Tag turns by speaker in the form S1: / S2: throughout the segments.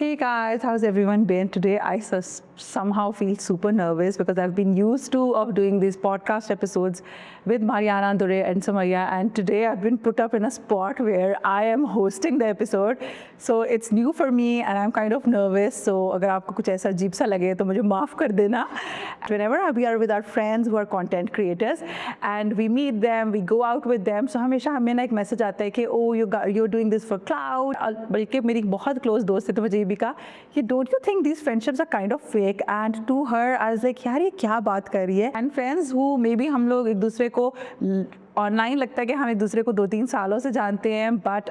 S1: Hey guys, how's everyone been? Today I somehow feel super nervous because I've been used to of doing these podcast episodes with Mariana, Dore and Samaya, and today I've been put up in a spot where I am hosting the episode. So it's new for me and I'm kind of nervous. So अगर आपको कुछ ऐसा अजीब सा लगे तो मुझे माफ कर देना. Whenever we are with our friends who are content creators and we meet them, we go out with them, so हमेशा हमें ना एक मैसेज आता है कि you're doing this for cloud. बल्कि मेरी बहुत close दोस्त है तो मुझे भी कहा कि don't you think these friendships are kind of fake, and to her I was like यार ये क्या बात कर रही है. And friends who maybe हम लोग एक दूसरे को ऑनलाइन लगता है कि हम एक दूसरे को 2-3 सालों से जानते हैं, but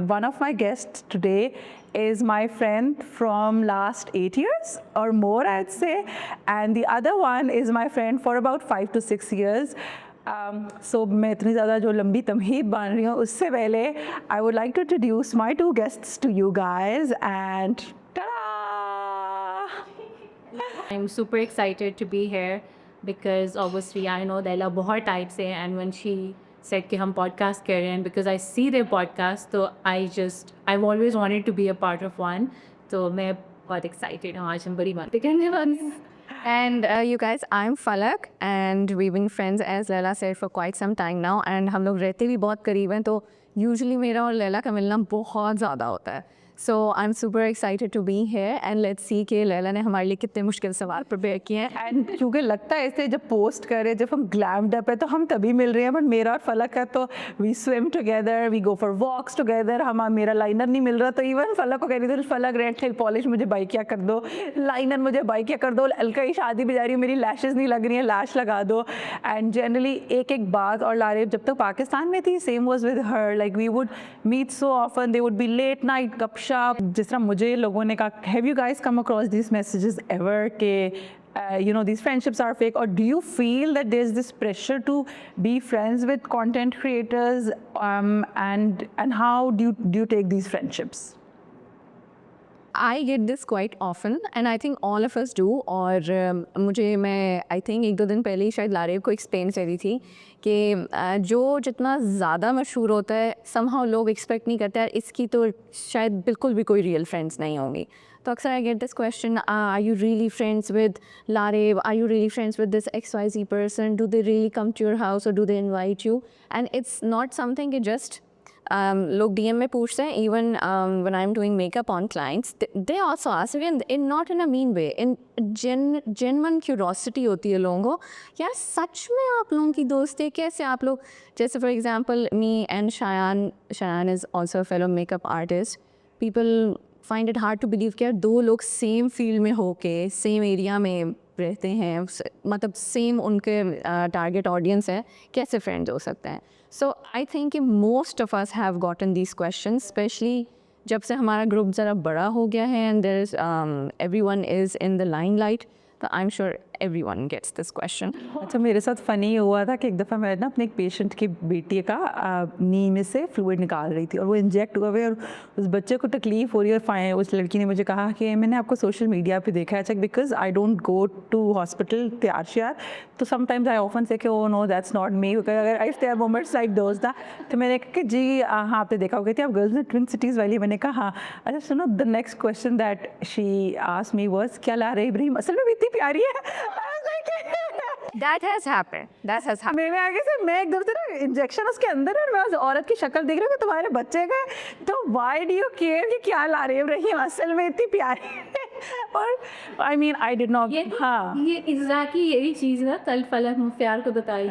S1: one of my guests today is my friend from last 8 years or more I'd say, and the other one is my friend for about 5 to 6 years. So मैं इतनी ज़्यादा जो लंबी तमहीद बांध रही हूँ उससे पहले I would like to introduce my two guests to you guys and ta-da!
S2: I'm super excited to be here because obviously I know Laila बहुत टाइप से है, and when she said कि हम podcast कर रहे हैं, because I see their podcast, तो I've always wanted to be a part of one, तो मैं बहुत excited हूँ. आज हम बड़ी बातें करने वाले हैं.
S3: And you guys, I'm Falak and we've been friends as Laila said for quite some time now, and हम लोग रहते भी बहुत करीब हैं, तो usually मेरा और लैला का मिलना बहुत ज़्यादा होता है. So I'm super excited to be here and let's see कि लैला ने हमारे लिए कितने मुश्किल सवाल प्रिपेयर किए हैं.
S1: एंड क्योंकि लगता है ऐसे जब पोस्ट कर रहे जब हम ग्लैम्ड अप है तो हम तभी मिल रहे हैं, बट मेरा और फलक का तो we swim together, we go for walks together. हम मेरा लाइनर नहीं मिल रहा तो इवन फलक को कह रही थी फलक रेड नेल पॉलिश मुझे बाई क्या कर दो, लाइनर मुझे बाई क्या कर दो, अलका की शादी भी जा रही है, मेरी लैशेज़ नहीं लग रही हैं, लैश लगा दो. एंड जनरली एक एक बात. और लारेब जब तक पाकिस्तान में थी same was with her, like we would meet so often, they would be late night गपशप. जिस तरह मुझे लोगों ने कहा have you guys come across this messages ever के you know these friendships are fake, or do you feel that there's this pressure to be friends with content creators, and how do you take these friendships?
S3: I get this quite often and I think all of us do. और मैं I think 1-2 दिन पहले ही शायद लारेब को explain कर रही थी कि जो जितना ज़्यादा मशहूर होता है somehow लोग एक्सपेक्ट नहीं करते यार इसकी तो शायद बिल्कुल भी कोई रियल फ्रेंड्स नहीं होंगी. तो अक्सर I get this question, are you really friends with Lareb, are you really friends with this XYZ person, do they really come to your house or do they invite you? And it's not something कि just लोग DM में पूछते हैं. Even when I'm doing makeup on clients, they also ask, again in not in a mean way, in genuine curiosity होती है लोगों को, यार सच में आप लोगों की दोस्त है, कैसे आप लोग, जैसे for example me and Shayan is also a fellow makeup artist. People find it hard to believe कि यार दो लोग सेम फील्ड में होके सेम एरिया में रहते हैं, मतलब सेम उनके टारगेट ऑडियंस है, कैसे फ्रेंड्स हो सकते हैं. सो आई थिंक कि most of us have gotten these questions, especially जब से हमारा ग्रुप ज़रा बड़ा हो गया है and there is everyone is in the limelight, तो I am sure everyone gets this question.
S1: अच्छा मेरे साथ फ़नी हुआ था कि एक दफ़ा मैं ना अपने एक पेशेंट की बेटी का नी में से फ्लूइड निकाल रही थी और वो इंजेक्ट हुआ हुआ और उस बच्चे को तकलीफ़ हो रही है. और उस लड़की ने मुझे कहा कि मैंने आपको सोशल मीडिया पे देखा है, because I don't go to hospital तैयार श्यार, तो समटाइम्स आई ऑफन से कि oh no that's not me, अगर if there moments like those था. तो मैंने कहा कि जी हाँ आपने देखा हो गई थी आप गर्ल्स ने ट्विन सिटीज़ वाली. मैंने कहा हाँ. अच्छा सुनो, the next question that she asked me was क्या ला रही इब्राहिम असल में भी इतनी प्यारी है.
S3: That has happened. That has happened.
S1: मेरे आगे से मैं एकदम से ना इंजेक्शन उसके अंदर है और मैं उस औरत की शक्ल देख रही हूँ कि तुम्हारे बच्चे का है, तो व्हाई डू यू केयर कि क्या ला रही रही असल में इतनी प्यारी है. और I mean I did not. हाँ
S2: ये एग्जैक्टली यही चीज़ ना कल फलक मुख्तियार को बताई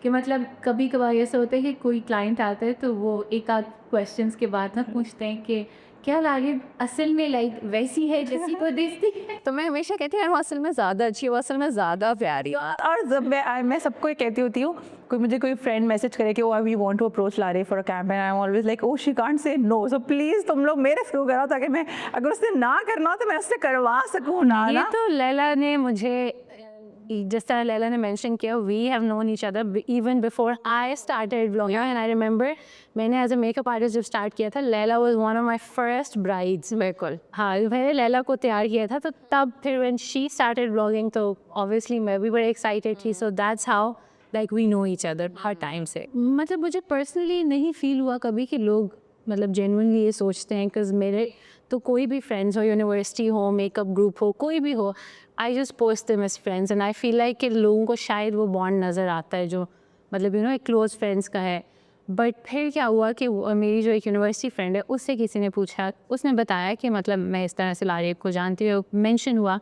S2: कि मतलब कभी कभार ऐसा होता है कि कोई क्लाइंट आता है तो वो एक आध क्वेश्चंस के बाद ना पूछते हैं कि क्या लागे असल में लाइक वैसी है जैसी वो दिखती है.
S3: तो मैं हमेशा कहती हूँ वो असल में ज़्यादा अच्छी है, वो असल में ज़्यादा प्यारी.
S1: और जब मैं सबको ये कहती होती हूँ, कोई फ्रेंड मैसेज करे कि oh we want to approach लारे for a campaign, I am always like oh she can't say no, so please तुम लोग मेरे थ्रू कराओ ताकि मैं अगर उससे ना करना हो तो मैं उससे करवा सकूँ ना.
S3: ये तो लैला ने मुझे जिस तरह लैला ने मेंशन किया, we have known each other even before I started blogging. And I remember मैंने एज अ मेकअप आर्टिस्ट जब स्टार्ट किया था, Laila was one of my first brides. बिल्कुल हाँ, मैंने लैला को तैयार किया था, तो तब फिर व्हेन शी स्टार्टेड ब्लॉगिंग तो ऑब्वियसली मैं भी बड़ी एक्साइटेड थी. So that's how like we know each other हर टाइम से. मतलब मुझे पर्सनली नहीं फील हुआ कभी कि लोग मतलब जेन्युइनली ये सोचते हैं, बिकॉज मेरे
S2: तो कोई भी फ्रेंड्स हो, यूनिवर्सिटी हो, मेकअप ग्रुप हो, कोई भी हो, I just post them as friends and I feel like कि लोगों को शायद वो बॉन्ड नज़र आता है जो मतलब एक क्लोज फ्रेंड्स का है। बट फिर क्या हुआ कि मेरी जो एक यूनिवर्सिटी फ्रेंड है उससे किसी ने पूछा, उसने बताया कि मतलब मैं इस तरह से लारेब को जानती हूँ, मेंशन हुआ,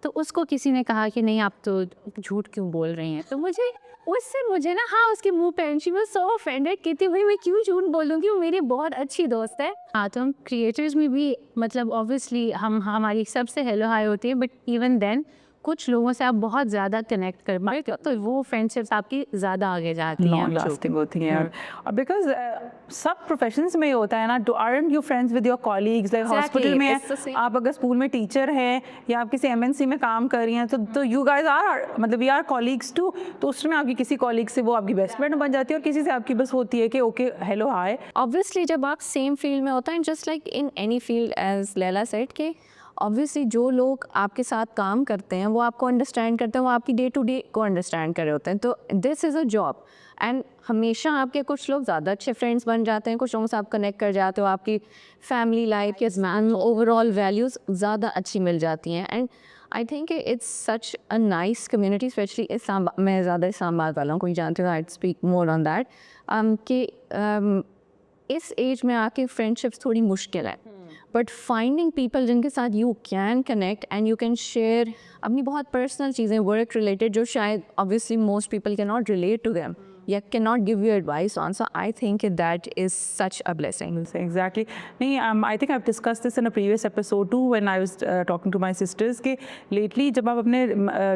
S2: तो उसको किसी ने कहा कि नहीं आप तो झूठ क्यों बोल रही हैं। तो मुझे ना हाँ उसके मुंह पे शी वाज सो ऑफेंडेड, कहती भाई मैं क्यों झूठ बोलूँगी, वो मेरी बहुत अच्छी दोस्त है। हाँ तो हम क्रिएटर्स में भी मतलब ऑब्वियसली हमारी सबसे हेलो हाई होती है, बट इवन देन कुछ लोगों से आप बहुत ज़्यादा कनेक्ट कर पाते हो तो वो फ्रेंडशिप्स आपकी ज़्यादा आगे जाती हैं,
S1: लॉन्ग लास्टिंग होती हैं यार। और बिकॉज सब प्रोफेशंस में ही होता है ना, too aren't you friends with your colleagues, like hospital में
S3: it's the same.
S1: आप अगर स्कूल में टीचर हैं या आप किसी एमएनसी में काम कर रही हैं तो यू गाइस आर मतलब वी आर कॉलीग्स टू, तो उसमें आपकी किसी कॉलीग से वो आपकी बेस्ट फ्रेंड बन जाती है और किसी से आपकी बस होती है कि ओके हेलो हाय।
S3: ऑब्वियसली जब आप सेम फील्ड में होता है, just like in any field as Laila said के ऑब्वियसली जो लोग आपके साथ काम करते हैं वो आपको अंडरस्टैंड करते हैं, वो आपकी डे टू डे को अंडरस्टैंड कर रहे होते हैं, तो this is a job. And हमेशा आपके कुछ लोग ज़्यादा अच्छे फ्रेंड्स बन जाते हैं, कुछ लोगों से आप कनेक्ट कर जाते हो, आपकी फैमिली लाइफ के मैन ओवरऑल वैल्यूज़ ज़्यादा अच्छी मिल जाती हैं। And I think it's such a nice community, specially मैं ज़्यादा इस्लामाबाद वालों को ही जानती हूँ, I speak more on that कि इस एज में आके फ्रेंडशिप्स थोड़ी मुश्किल है, बट फाइंडिंग पीपल जिनके साथ you can connect and you can share अपनी बहुत पर्सनल चीज़ें वर्क रिलेटेड जो शायद obviously most people can not relate to them या can not give you advice on, so I think that is such a blessing.
S1: Exactly. नहीं, I think I've discussed this in a previous episode too when I was talking to my sisters कि lately जब आप अपने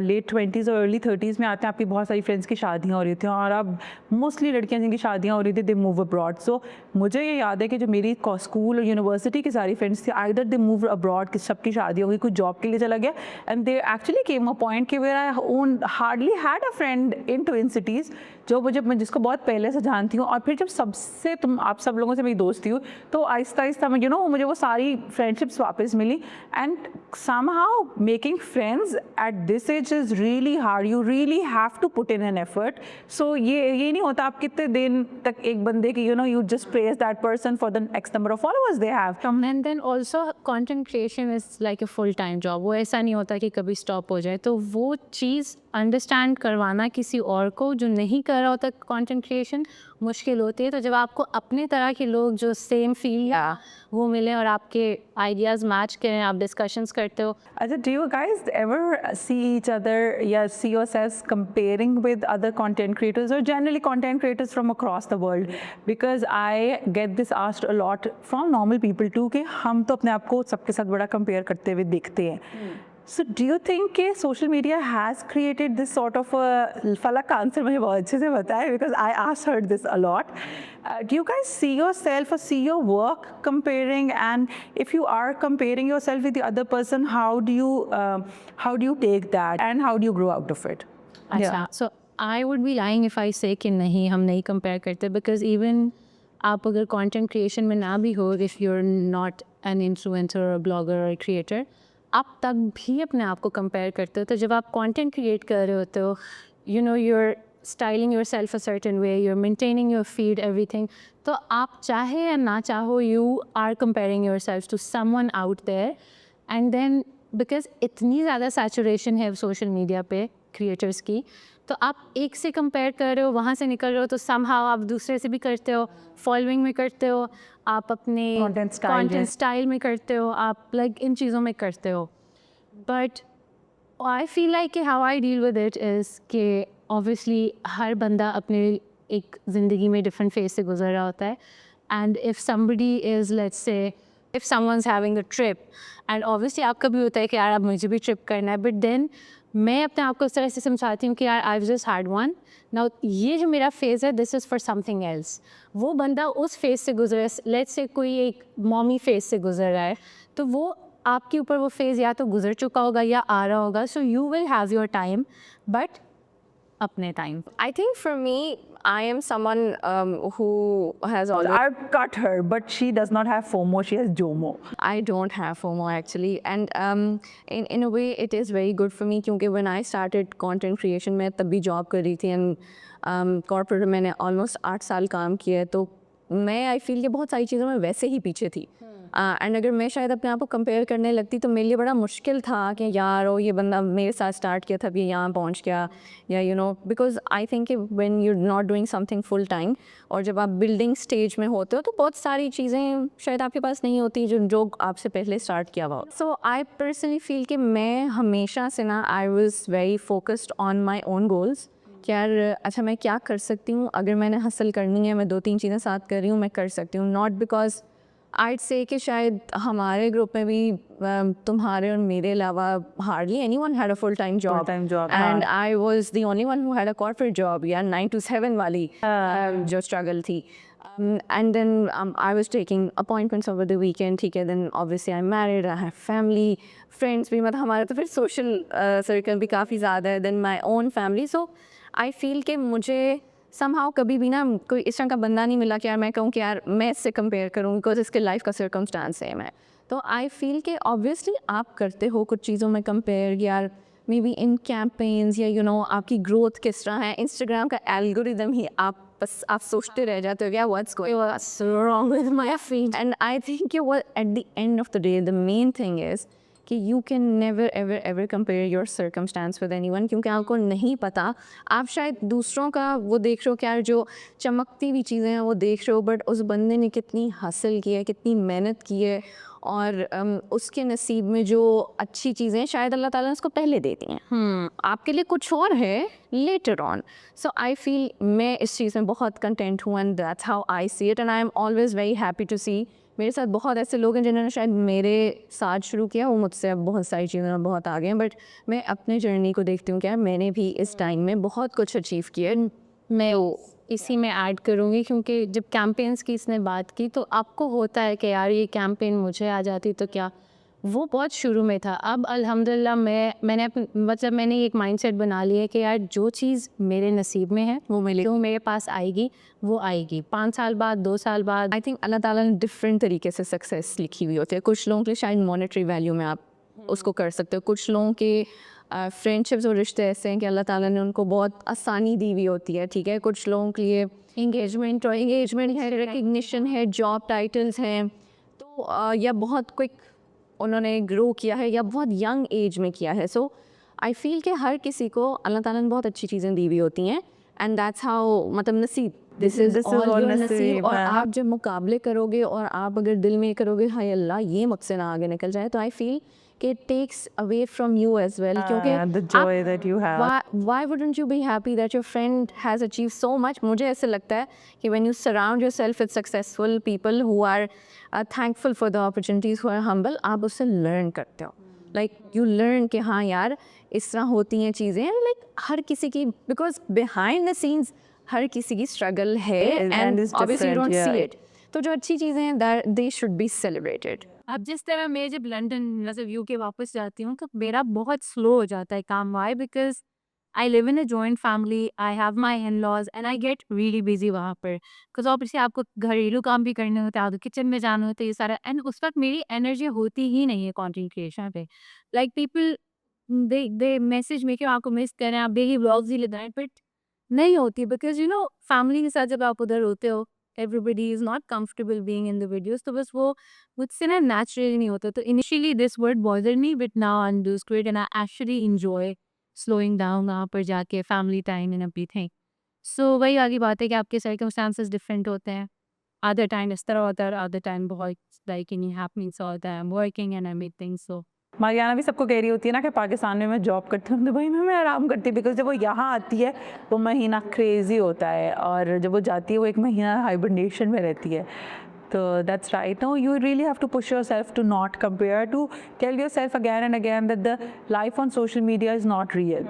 S1: late 20s और early 30s में आते हैं, आपकी बहुत सारी फ्रेंड्स की शादियाँ हो रही थी और अब मोस्टली लड़कियाँ जिनकी शादियाँ हो रही थी दे मूव अब्रॉड। सो मुझे ये याद है कि जो मेरी स्कूल और यूनिवर्सिटी की सारी फ्रेंड्स थी, आइदर दे मूव अब्रॉड, कि सबकी शादी हो गई, कुछ जॉब के लिए चला गया, and they actually came a point कि where I own hardly had a friend in twin cities जो मैं जिसको बहुत पहले से जानती हूँ, और फिर जब सबसे आप सब लोगों से मेरी दोस्ती हुई तो आहिस्ता आहिस्ता मैं मुझे वो सारी फ्रेंडशिप्स वापस मिली। And somehow making friends at this age is really hard, you really have to put in an effort. So ये नहीं होता आप कितने दिन तक एक बंदे की you just praise that person for the X number of followers they have.
S2: And then also content creation is like a full time job, वो ऐसा नहीं होता कि कभी स्टॉप हो जाए, तो वो चीज़ अंडरस्टैंड करवाना किसी और को जो नहीं कर रहा होता कंटेंट क्रिएशन मुश्किल होती है। तो जब आपको अपने तरह के लोग जो सेम फील्ड या वो मिले और आपके आइडियाज़ मैच करें, आप डिस्कशंस करते हो।
S1: अच्छा, do you guys ever see each other, yeah, see yourselves comparing with other content creators or generally content creators from across the world? Because I get this asked a lot from normal people too कि हम तो अपने आप को सबके साथ बड़ा compare करते हुए देखते हैं। So do you think कि social media has created this sort of a फलक का आंसर मुझे बहुत अच्छे से पता है because I asked her this a lot. Do you guys see yourself or see your work comparing, and if you are comparing yourself with the other person, how do you take that and how do you grow out of it?
S2: अच्छा, so I would be lying if I say कि नहीं हम नहीं compare करते, because even आप अगर content creation में ना भी हो, if you're not an influencer or a blogger or a creator, आप तब भी अपने आप को कंपेयर करते हो। तो जब आप कंटेंट क्रिएट कर रहे होते हो, you're styling yourself a certain way, you're maintaining your feed, everything, तो आप चाहे या ना चाहो you are comparing yourself to someone out there, and then because इतनी ज़्यादा saturation है सोशल मीडिया पे क्रिएटर्स की, तो आप एक से कंपेयर कर रहे हो, वहाँ से निकल रहे हो, तो somehow आप दूसरे से भी करते हो, फॉलोइंग में करते हो, आप अपने कंटेंट स्टाइल में करते हो, आप लाइक इन चीज़ों में करते हो। बट आई फील लाइक कि how I deal with it is कि ऑब्वियसली हर बंदा अपने एक ज़िंदगी में डिफरेंट फेज से गुजर रहा होता है, and if somebody is let's say if someone's having a trip, and obviously आपका भी होता है कि यार अब मुझे भी ट्रिप करना है, बट देन मैं अपने आप को इस तरह से समझाती हूँ कि यार I just had one, now ये जो मेरा फेज़ है this is for something else. वो बंदा उस फेज़ से गुजरे, लेट्स से कोई एक मॉमी फेज़ से गुजर रहा है, तो वो आपके ऊपर वो फेज़ या तो गुजर चुका होगा या आ रहा होगा, so you will have your time, but अपने time.
S3: I think for me, I am someone who has always.
S1: I've cut her, but she does not have FOMO, she has JOMO.
S3: I don't have FOMO actually, and in a way it is very good for me क्योंकि when I started content creation मैं तब भी job कर रही थी, and corporate में मैंने almost 8 साल काम किया है, तो मैं I feel कि बहुत सारी चीज़ों में वैसे ही पीछे थी, एंड अगर मैं शायद अपने आप को कंपेयर करने लगती तो मेरे लिए बड़ा मुश्किल था कि यार ओ ये बंदा मेरे साथ स्टार्ट किया था, अभी यहाँ पहुँच गया, या you know, because I think when you not doing something full time और जब आप बिल्डिंग स्टेज में होते हो तो बहुत सारी चीज़ें शायद आपके पास नहीं होती जो आपसे पहले स्टार्ट किया हुआ। सो आई पर्सनली फील कि मैं हमेशा से ना I was very focused on my own goals कि यार अच्छा मैं क्या कर सकती हूँ, अगर मैंने हासिल करनी है, मैं 2-3 चीज़ें साथ कर रही हूँ, मैं कर सकती हूँ। नॉट बिकॉज I'd say कि शायद हमारे ग्रुप में भी तुम्हारे और मेरे अलावा hardly anyone had a full-time job.
S1: Full-time job,
S3: And
S1: हाँ.
S3: I was the only one who had a corporate job, या 9 to 7 वाली जो struggle थी. And then I was taking appointments over the weekend, ठीक है, then obviously I'm married, I have family, friends भी, मतलब हमारा तो फिर social circle भी काफ़ी ज़्यादा है, then my own family. So I feel कि मुझे somehow कभी भी ना कोई इस तरह का बंदा नहीं मिला कि यार मैं कहूँ कि यार मैं इससे कंपेयर करूँ, बिकॉज इसके लाइफ का सर्कमस्टांस सेम है। तो आई फील कि ऑब्वियसली आप करते हो कुछ चीज़ों में कंपेयर, यार मे बी इन कैंपेन्स, या यू नो आपकी ग्रोथ किस तरह है, इंस्टाग्राम का एल्गोरिदम ही आप सोचते रह जाते हो, या what's going wrong with my feed. And I think कि what at the end of the day the main thing is कि you can never ever ever compare your circumstances with anyone, क्योंकि आपको नहीं पता, आप शायद दूसरों का वो देख रहे हो कि यार जो चमकती हुई चीज़ें हैं वो देख रहे हो, बट उस बंदे ने कितनी हासिल की है, कितनी मेहनत की है, और उसके नसीब में जो अच्छी चीज़ें शायद अल्लाह ताला ने उसको पहले दे दी हैं, आपके लिए कुछ और है later on. So I feel मैं इस चीज़ में बहुत कंटेंट हूँ, and that's how I see it, and I am always very happy to see मेरे साथ बहुत ऐसे लोग हैं जिन्होंने शायद मेरे साथ शुरू किया, वो मुझसे अब बहुत सारी चीज़ों में बहुत आगे हैं, बट मैं अपने जर्नी को देखती हूँ कि यार मैंने भी इस टाइम में बहुत कुछ अचीव किया।
S2: मैं इसी में ऐड करूँगी, क्योंकि जब कैंपेन्स की इसने बात की तो आपको होता है कि यार ये कैंपेन मुझे आ जाती तो क्या, वो बहुत शुरू में था। अब अल्हम्दुलिल्लाह मैंने एक माइंडसेट बना लिया है कि यार जो चीज़ मेरे नसीब में है वो जो मेरे पास आएगी वो आएगी, 5 साल बाद, 2 साल बाद।
S3: आई थिंक अल्लाह ताला ने डिफरेंट तरीके से सक्सेस लिखी हुई होती है। कुछ लोगों के लिए शायद मॉनेटरी वैल्यू में आप उसको कर सकते हो, कुछ लोगों के फ्रेंडशिप्स और रिश्ते ऐसे हैं कि अल्लाह ताला ने उनको बहुत आसानी दी हुई होती है, ठीक है। कुछ लोगों के लिए इंगेजमेंट है, रिकग्निशन है, जॉब टाइटल्स हैं, तो या बहुत क्विक उन्होंने ग्रो किया है, या बहुत यंग एज में किया है। सो आई फील कि हर किसी को अल्लाह ताला ने बहुत अच्छी चीज़ें दी हुई होती हैं, एंड दैट्स हाउ, मतलब नसीब, दिस इज़ ऑल योर नसीब। और आप जब मुकाबले करोगे और आप अगर दिल में करोगे हाय अल्लाह ये मुझसे ना आगे निकल जाए, तो आई फील कि it takes away from you as well, क्योंकि
S1: the joy that you have.
S3: why wouldn't you be happy that your friend has achieved so much? मुझे ऐसे लगता है कि when you surround yourself with successful people who are thankful for the opportunities, who are humble, आप उससे learn करते हो, like you learn कि हाँ यार इस तरह होती हैं चीज़ें, like हर किसी की, because behind the scenes हर किसी की struggle है, and
S1: it's
S3: obviously you
S1: different,
S3: don't see
S1: yeah.
S3: it। तो जो अच्छी चीज़ें हैं that they should be celebrated।
S2: अब जिस तरह मैं जब लंदन मतलब यूके वापस जाती हूँ तो मेरा बहुत स्लो हो जाता है काम। Why? Because I live in a joint family, I have my in laws and I get really busy वहाँ पर, बिकॉज ऑब्वियसली आपको घरेलू काम भी करने होते हैं, आपको किचन में जाना होता है, ये सारा, एंड उस वक्त मेरी एनर्जी होती ही नहीं है कॉन्टेंट क्रिएशन पे। लाइक पीपल दे मैसेज में कि आपको मिस करें, आप डेली ब्लॉग्स ही लगाएं, बट नहीं होती, बिकॉज फैमिली के साथ जब आप उधर होते हो, everybody is not comfortable being in the videos, तो बस वो मुझसे ना नेचुरली नहीं होता। तो initially this word bothered me, but now I understood and I actually enjoy slowing down वहाँ पर जाके, फैमिली टाइम एंड एवरीथिंग। सो वही वाली बात है कि आपके सर्कमस्टांसेस डिफरेंट होते हैं। आधा टाइम इस तरह होता है, आधा टाइम बहुत लाइक इन हैपनिंग्स होता है, I am working and everything. So
S1: Mariana भी सबको कह रही होती है ना कि पाकिस्तान में मैं जॉब करती हूँ, तो भाई मैं आराम करती, बिकॉज जब वो यहाँ आती है वो महीना क्रेजी होता है, और जब वो जाती है वो एक महीना हाइबरनेशन में रहती है। तो that's right. No, you really have to push yourself to not compare, to tell yourself again and again that the life on social media is not real.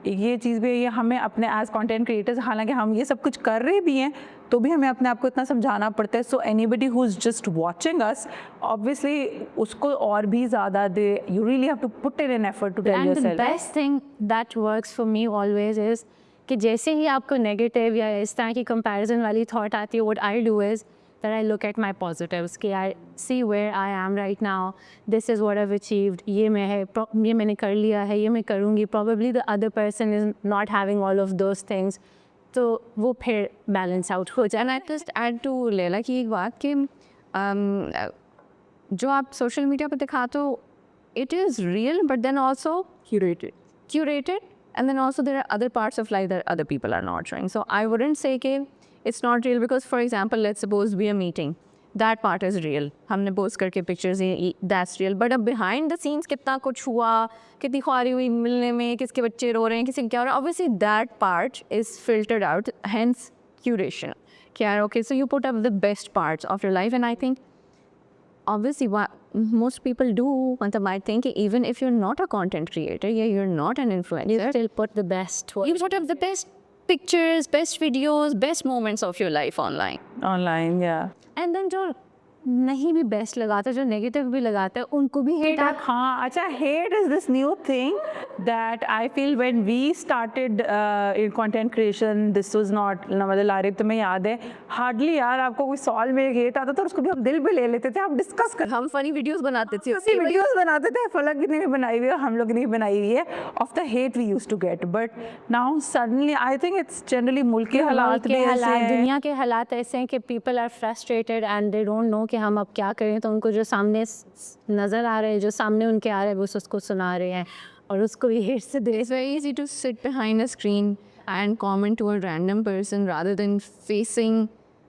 S1: ये चीज़ भी, ये हमें अपने एज कॉन्टेंट क्रिएटर्स, हालांकि हम ये सब कुछ कर रहे भी हैं, तो भी हमें अपने आप को इतना समझाना पड़ता है। So anybody who is just watching us, obviously उसको और भी ज़्यादा दे, you really have to put in an effort to tell
S2: and the
S1: yourself.
S2: Best thing that works for me always is कि जैसे ही आपको नेगेटिव या इस तरह की कंपैरिजन वाली थॉट आती है, what I do is that I look at my positives, कि I see where I am right now, this is what I've achieved, ये मैं है, ये मैंने कर लिया है, ये मैं करूँगी, probably the other person is not having all of those things, तो वो फिर बैलेंस आउट हो जाए।
S3: And I just add to लेला की एक बात कि जो आप सोशल मीडिया पे दिखाते हो it is real but then also curated and then also there are other parts of life that other people are not showing. So I wouldn't say कि it's not real because for example let's suppose we are meeting, that part is real, हमने post करके pictures that's real, but अब behind the scenes कितना कुछ हुआ, कितनी ख्वारी हुई मिलने में, किसके बच्चे रो रहे हैं, किसी क्या हो रहा है, obviously that part is filtered out, hence curation. क्या okay, so you put up the best parts of your life and I think obviously what most people do मतलब I think even if you're not a content creator, yeah, you're not an influencer,
S2: You still put the best
S3: you put up the best pictures, best videos, best moments of your life online.
S1: Online, yeah.
S3: And then जो नहीं भी best लगाते, जो negative भी लगाते हैं, उनको भी हेट आप
S1: हाँ अच्छा, hate is this new thing that I feel when we started in content creation, this was not मतलब लारिब तुम्हें याद है hardly यार आपको कोई सवाल में हेट आता था उसको भी हम दिल पे ले लेते थे, आप डिस्कस कर
S3: हम फनी वीडियोस बनाते थे,
S1: ऐसी वीडियोस बनाते थे, फलक ने भी बनाई हुई है, हम लोग ने भी बनाई हुई है of the hate we used to get, but now suddenly I think it's generally मुल्क के हालात भी ऐसे हैं,
S2: दुनिया के हालात ऐसे हैं कि people are frustrated and they don't know कि हम अब क्या करें, तो उनको जो सामने नज़र आ रहे हैं, जो सामने उनके आ रहे हैं, वो उसको सुना रहे हैं और उसको भी हेट से दे.
S3: It's very easy to sit behind a screen and comment to a random person rather than facing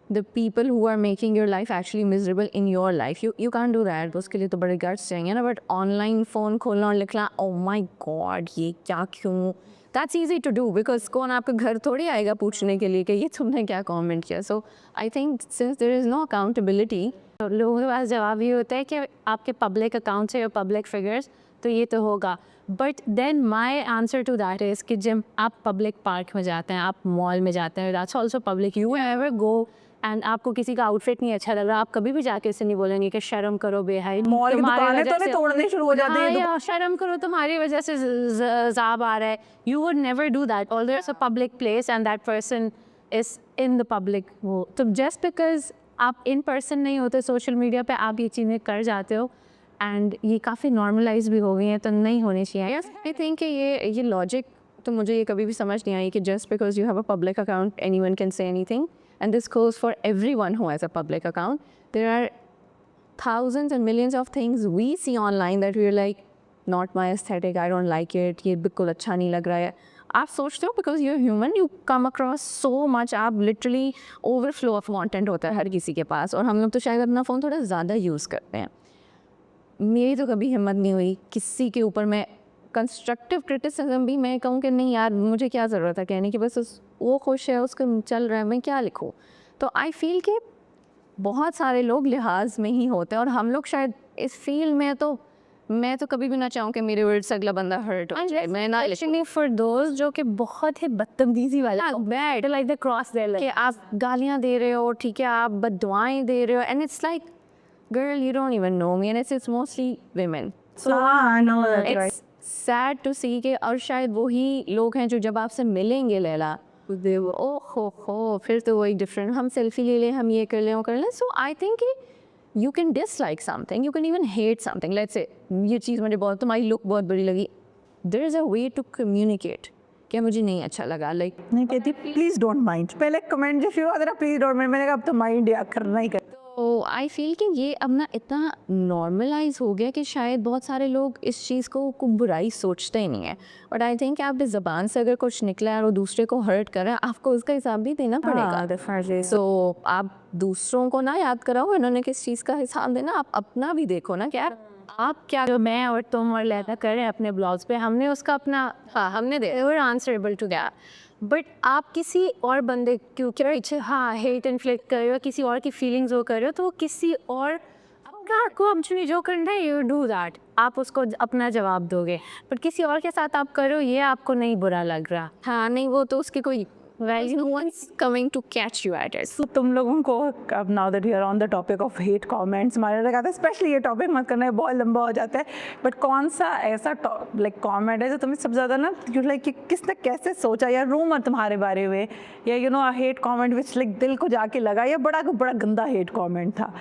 S3: the people who are making your life actually miserable in your life. You can't do that. उसके लिए तो बड़े guts चाहिए ना. But online phone खोलना और लिखना, oh my god, ये क्या क्यों? That's easy to do because कौन आपके घर थोड़ी आएगा पूछने के लिए कि ये तुमने क्या comment किया. So I think since there is no accountability,
S2: लोगों के पास जवाब ये होता है कि आपके पब्लिक अकाउंट से या पब्लिक फिगर्स तो ये तो होगा, but then my answer to that is कि जब आप पब्लिक पार्क में जाते हैं, आप मॉल में जाते हैं, that's also public, you ever go and आपको किसी का आउटफिट नहीं अच्छा लग रहा, आप कभी भी जाके उससे नहीं बोलेंगे कि शर्म करो बेहाई,
S1: मॉल की दुकानें तो नहीं तोड़ने शुरू हो जाती हैं,
S2: हाँ, शर्म करो तुम्हारी वजह से ज़ाब आ रहा है, you would never do that although it's a public place and that person is in the public. वो तो जस्ट बिकॉज आप इन पर्सन नहीं होते सोशल मीडिया पे, आप ये चीज़ें कर जाते हो एंड ये काफ़ी नॉर्मलाइज भी हो गई हैं, तो नहीं होनी चाहिए.
S3: आई थिंक कि ये लॉजिक तो मुझे ये कभी भी समझ नहीं आई कि just because you have a public account anyone can say anything, and this goes for everyone who has a public account. There are thousands and millions of things we see online that we're like, not my aesthetic, I don't like it, ये बिल्कुल अच्छा नहीं लग रहा है. आप सोचते हो because you're human, you come across so much, आप literally overflow of content होता है हर किसी के पास, और हम लोग तो शायद अपना फ़ोन थोड़ा ज़्यादा यूज़ करते हैं. मेरी तो कभी हिम्मत नहीं हुई किसी के ऊपर मैं कंस्ट्रक्टिव क्रिटिसिज्म भी मैं कहूँ कि नहीं यार मुझे क्या ज़रूरत है कहने की, बस वो खुश है उसको चल रहा है, मैं क्या लिखूँ. तो आई फील कि बहुत सारे लोग लिहाज में ही होते हैं और हम लोग शायद इस फील्ड में, तो मैं तो कभी भी ना चाहूँ कि मेरे वर्ड से अगला बंदा हर्ट हो जाए. मैं ना
S2: एक्चुअली फॉर दोस्त जो कि बहुत ही बदतमीजी वाले bad like the cross there
S3: कि आप गालियाँ दे रहे हो, ठीक है, आप बददुआएं दे रहे हो, and it's like girl you don't even know me, and it's mostly women.
S1: So I know that, right?
S3: It's sad to see कि और शायद वही लोग हैं जो जब आपसे मिलेंगे लैला, ओह हो फिर तो वही डिफरेंट, हम सेल्फी ले लें, हम ये कर लें वो कर लें. So I think you can dislike something, you can even hate something. Let's say ये चीज़ मुझे बहुत, तुम्हारी लुक बहुत बुरी लगी, there is a way to communicate क्या मुझे नहीं अच्छा लगा. लाइक
S1: नहीं कहती प्लीज़ डोंट माइंड, पहले कमेंट जो शुरू होता था प्लीज़ डोंट माइंड, मैंने कहा अब तो माइंड या करना ही कर.
S3: तो आई फील कि ये अब ना इतना नॉर्मलाइज हो गया कि शायद बहुत सारे लोग इस चीज़ को बुराई सोचते ही नहीं है. बट आई थिंक आपकी ज़बान से अगर कुछ निकला है और वो दूसरे को हर्ट कर रहा है, आपको उसका हिसाब भी देना पड़ेगा. सो आप दूसरों को ना याद कराओ इन्होंने किस चीज़ का हिसाब देना, आप अपना भी देखो ना. क्या आप क्या
S2: जो मैं और तुम और लैला कर रहे हैं अपने ब्लॉग्स पे, हमने उसका अपना
S3: हमने दे
S2: आंसरेबल टू दैट. बट आप किसी और बंदे क्योंकि हेट इन्फ्लिक्ट कर रहे हो, किसी और की फीलिंग्स वो कर रहे हो, तो वो किसी और आपको एक्चुअली जो करना है यू डू दैट, आप उसको अपना जवाब दोगे. बट किसी और के साथ आप करो ये आपको नहीं बुरा लग रहा.
S3: हाँ नहीं, वो तो उसकी कोई
S2: value
S3: no one's coming to catch you at it.
S1: तो तुम लोगों को अब now that we are on the topic of hate comments, हमारे लगा था स्पेशली ये टॉपिक मत करना है, बहुत लंबा हो जाता है. बट कौन सा ऐसा लाइक कमेंट है जो तुम्हें सबसे ज़्यादा ना यू लाइक कि किसने कैसे सोचा या रूमर तुम्हारे बारे में, या you know hate comment which like दिल को जाके लगा, या बड़ा गंदा हेट कमेंट था.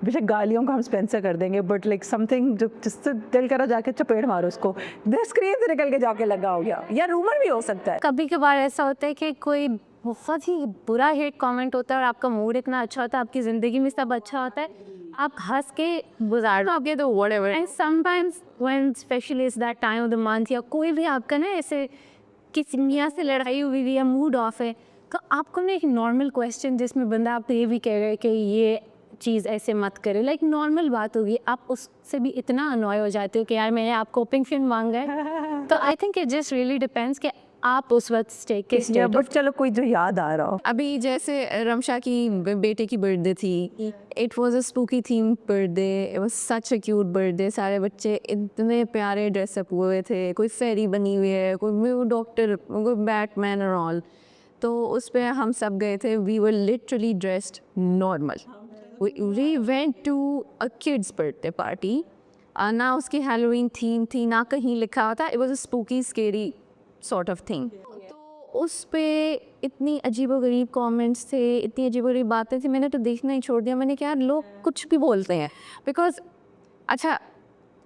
S1: बेशक गालियों का हम स्पेंसर कर देंगे, बट लाइक समथिंग जो जिससे दिल करा जाके चपेट मारो उसको, स्क्रीन से निकल के जाके लगा हो गया, या रूमर भी हो सकता है.
S2: कभी कभार ऐसा होता है कि कोई बहुत ही बुरा हेट कमेंट होता है और आपका मूड इतना अच्छा होता है, आपकी ज़िंदगी में सब अच्छा होता है, आप हंस के गुजार दोगे तो whatever. And sometimes when especially is that time of the month या कोई भी आपका ना ऐसे किसी मियाँ से लड़ाई हुई है या मूड ऑफ है, तो आपको ना एक नॉर्मल क्वेश्चन जिसमें बंदा आपको ये भी कह रहा है कि ये चीज़ ऐसे मत करे, लाइक नॉर्मल बात होगी, आप उससे भी इतना अनॉय हो जाते हो कि यार मैंने आपको ओपिनियन मांगा है. तो I think it just really depends कि आप उस वक्त स्टेक के स्टेट.
S1: बट चलो कोई जो याद आ रहा हो.
S3: अभी जैसे रमशा की बेटे की बर्थडे थी, it was a spooky theme birthday, it was such a cute birthday. सारे बच्चे इतने प्यारे ड्रेसअप हुए थे, कोई फेरी बनी हुई है, कोई डॉक्टर, कोई बैटमैन और ऑल. तो उस पर हम सब गए थे. We were literally dressed normal. We went to a kids birthday party. ना उसकी हैलोवीन थीम थी, ना कहीं लिखा हुआ था. It was a spooky scary sort of thing. तो उस पे इतनी अजीबोगरीब कमेंट्स थे, इतनी अजीबोगरीब बातें थी, मैंने तो देखना ही छोड़ दिया. मैंने कहा यार लोग कुछ भी बोलते हैं. बिकॉज अच्छा,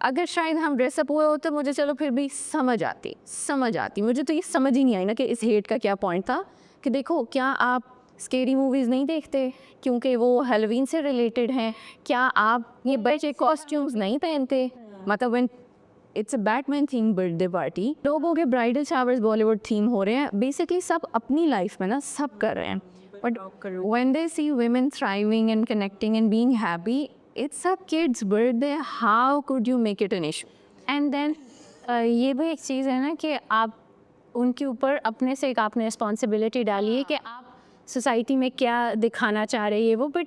S3: अगर शायद हम ड्रेसअप हुए होते मुझे चलो फिर भी समझ आती. मुझे तो ये समझ ही नहीं आई ना कि इस हेट का क्या पॉइंट था. कि देखो, क्या आप स्केरी मूवीज़ नहीं देखते क्योंकि वो हेलोवीन से रिलेटेड हैं? क्या आप ये बच्चे कॉस्ट्यूम्स नहीं पहनते? मतलब when it's a Batman theme birthday party, लोगों के ब्राइडल शावर्स बॉलीवुड थीम हो रहे हैं. बेसिकली सब अपनी लाइफ में ना सब कर रहे हैं. But when they see women thriving and connecting and being happy, it's a kid's birthday, how could you make it an issue?
S2: And then ये भी एक चीज़ है ना कि आप उनके ऊपर अपने से एक आपने रिस्पॉन्सिबिलिटी डाली है कि आप सोसाइटी में क्या दिखाना चाह रहे हैं वो. But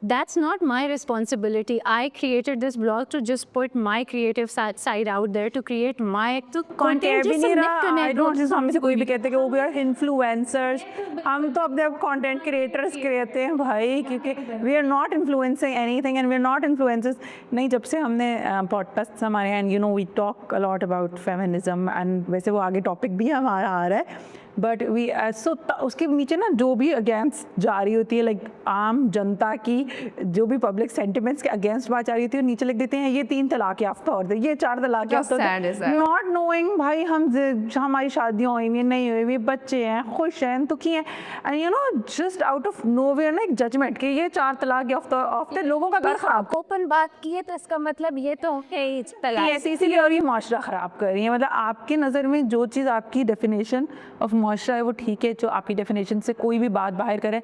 S2: that's not my responsibility. I created this blog to just put my creative side out there, to create my content.
S1: भी
S2: just
S1: नहीं
S2: submit
S1: रहा.
S2: to
S1: I
S2: network.
S1: don't know, हम से कोई भी कहते हैं कि वो भी आर इन्फ्लुएंसर्स. हम तो अपने कंटेंट क्रिएटर्स कहते हैं भाई, क्योंकि we are not influencing anything and we are not influencers. नहीं, जब से हमने पॉडकास्ट हमारे हैं, you know we talk a lot about feminism and वैसे वो आगे टॉपिक भी हमारा आ रहा है. बट वी सो उसके नीचे ना जो भी अगेंस्ट जा रही होती है, लाइक आम जनता की जो भी पब्लिक सेंटिमेंट्स के अगेंस्ट बात जा रही होती है, नीचे लिख देते हैं ये 3 तलाक याफ्ता औरतें, ये 4 तलाक याफ्ता औरतें. नॉट नोइंग भाई हमारी शादियाँ हुई हुई नहीं हुई हुई, बच्चे हैं, खुश हैं, दुखी हैं. And you know just out of nowhere ना एक जजमेंट कि ये 4 तलाक याफ्ता औरतें, लोगों का घर खराब.
S2: ओपन बात की है तो इसका मतलब ये तो है ही
S1: ऐसे इसीलिए और ये माशरा ख़राब कर रही है. मतलब आपके नज़र में जो चीज़ आपकी डेफिनेशन ऑफ माशरा है वो ठीक है. जो आपकी डेफिनेशन से कोई भी बात बाहर करे,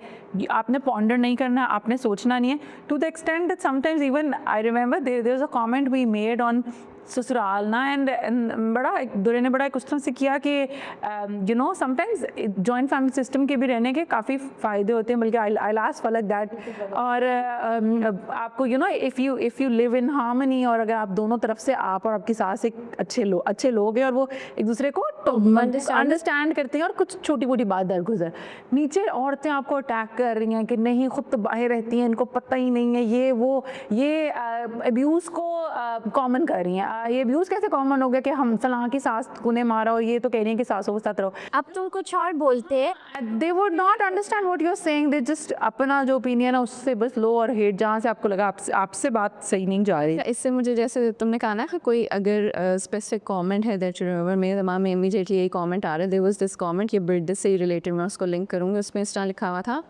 S1: आपने पॉन्डर नहीं करना, आपने सोचना नहीं है. To the extent that sometimes even I remember there was a comment we made on ससुराल ना, एंड बड़ा दुरे ने बड़ा क्वेश्चन से किया कि you know sometimes joint family system के भी रहने के काफ़ी फ़ायदे होते हैं. बल्कि आई लास्ट फॉर लाइक दैट. और आपको you know if you live in harmony, और अगर आप दोनों तरफ से, आप और आपकी सास एक अच्छे लोग हैं और वो एक दूसरे को अंडरस्टैंड करते हैं, और कुछ छोटी मोटी बात दरगुजर, नीचे औरतें आपको अटैक कर रही हैं कि नहीं खुद तो बाहर रहती हैं, इनको पता ही नहीं है, ये अब्यूज़ को कॉमन कर रही हैं. ये अब्यूज़ कैसे कॉमन हो गया कि हम सलाह की सास तूने मारा और ये तो कह रही हैं कि सासों के साथ रहो.
S2: अब तुम कुछ और बोलते हैं.
S1: They would not understand what you are saying. They just अपना जो ओपिनियन है उससे बस लो और हेट, जहाँ से आपको लगा आपसे बात सही नहीं जा रही.
S3: इससे मुझे, जैसे तुमने कहा ना कि कोई अगर स्पेसिफिक कमेंट है दैट यू रिमेंबर, मेरे दिमाग में इमीडिएटली यही कमेंट आ रहा है. देयर वाज दिस कमेंट, ये बर्थडे से रिलेटेड, मैं उसको लिंक करूँगी. उसमें इस तरह लिखा हुआ था,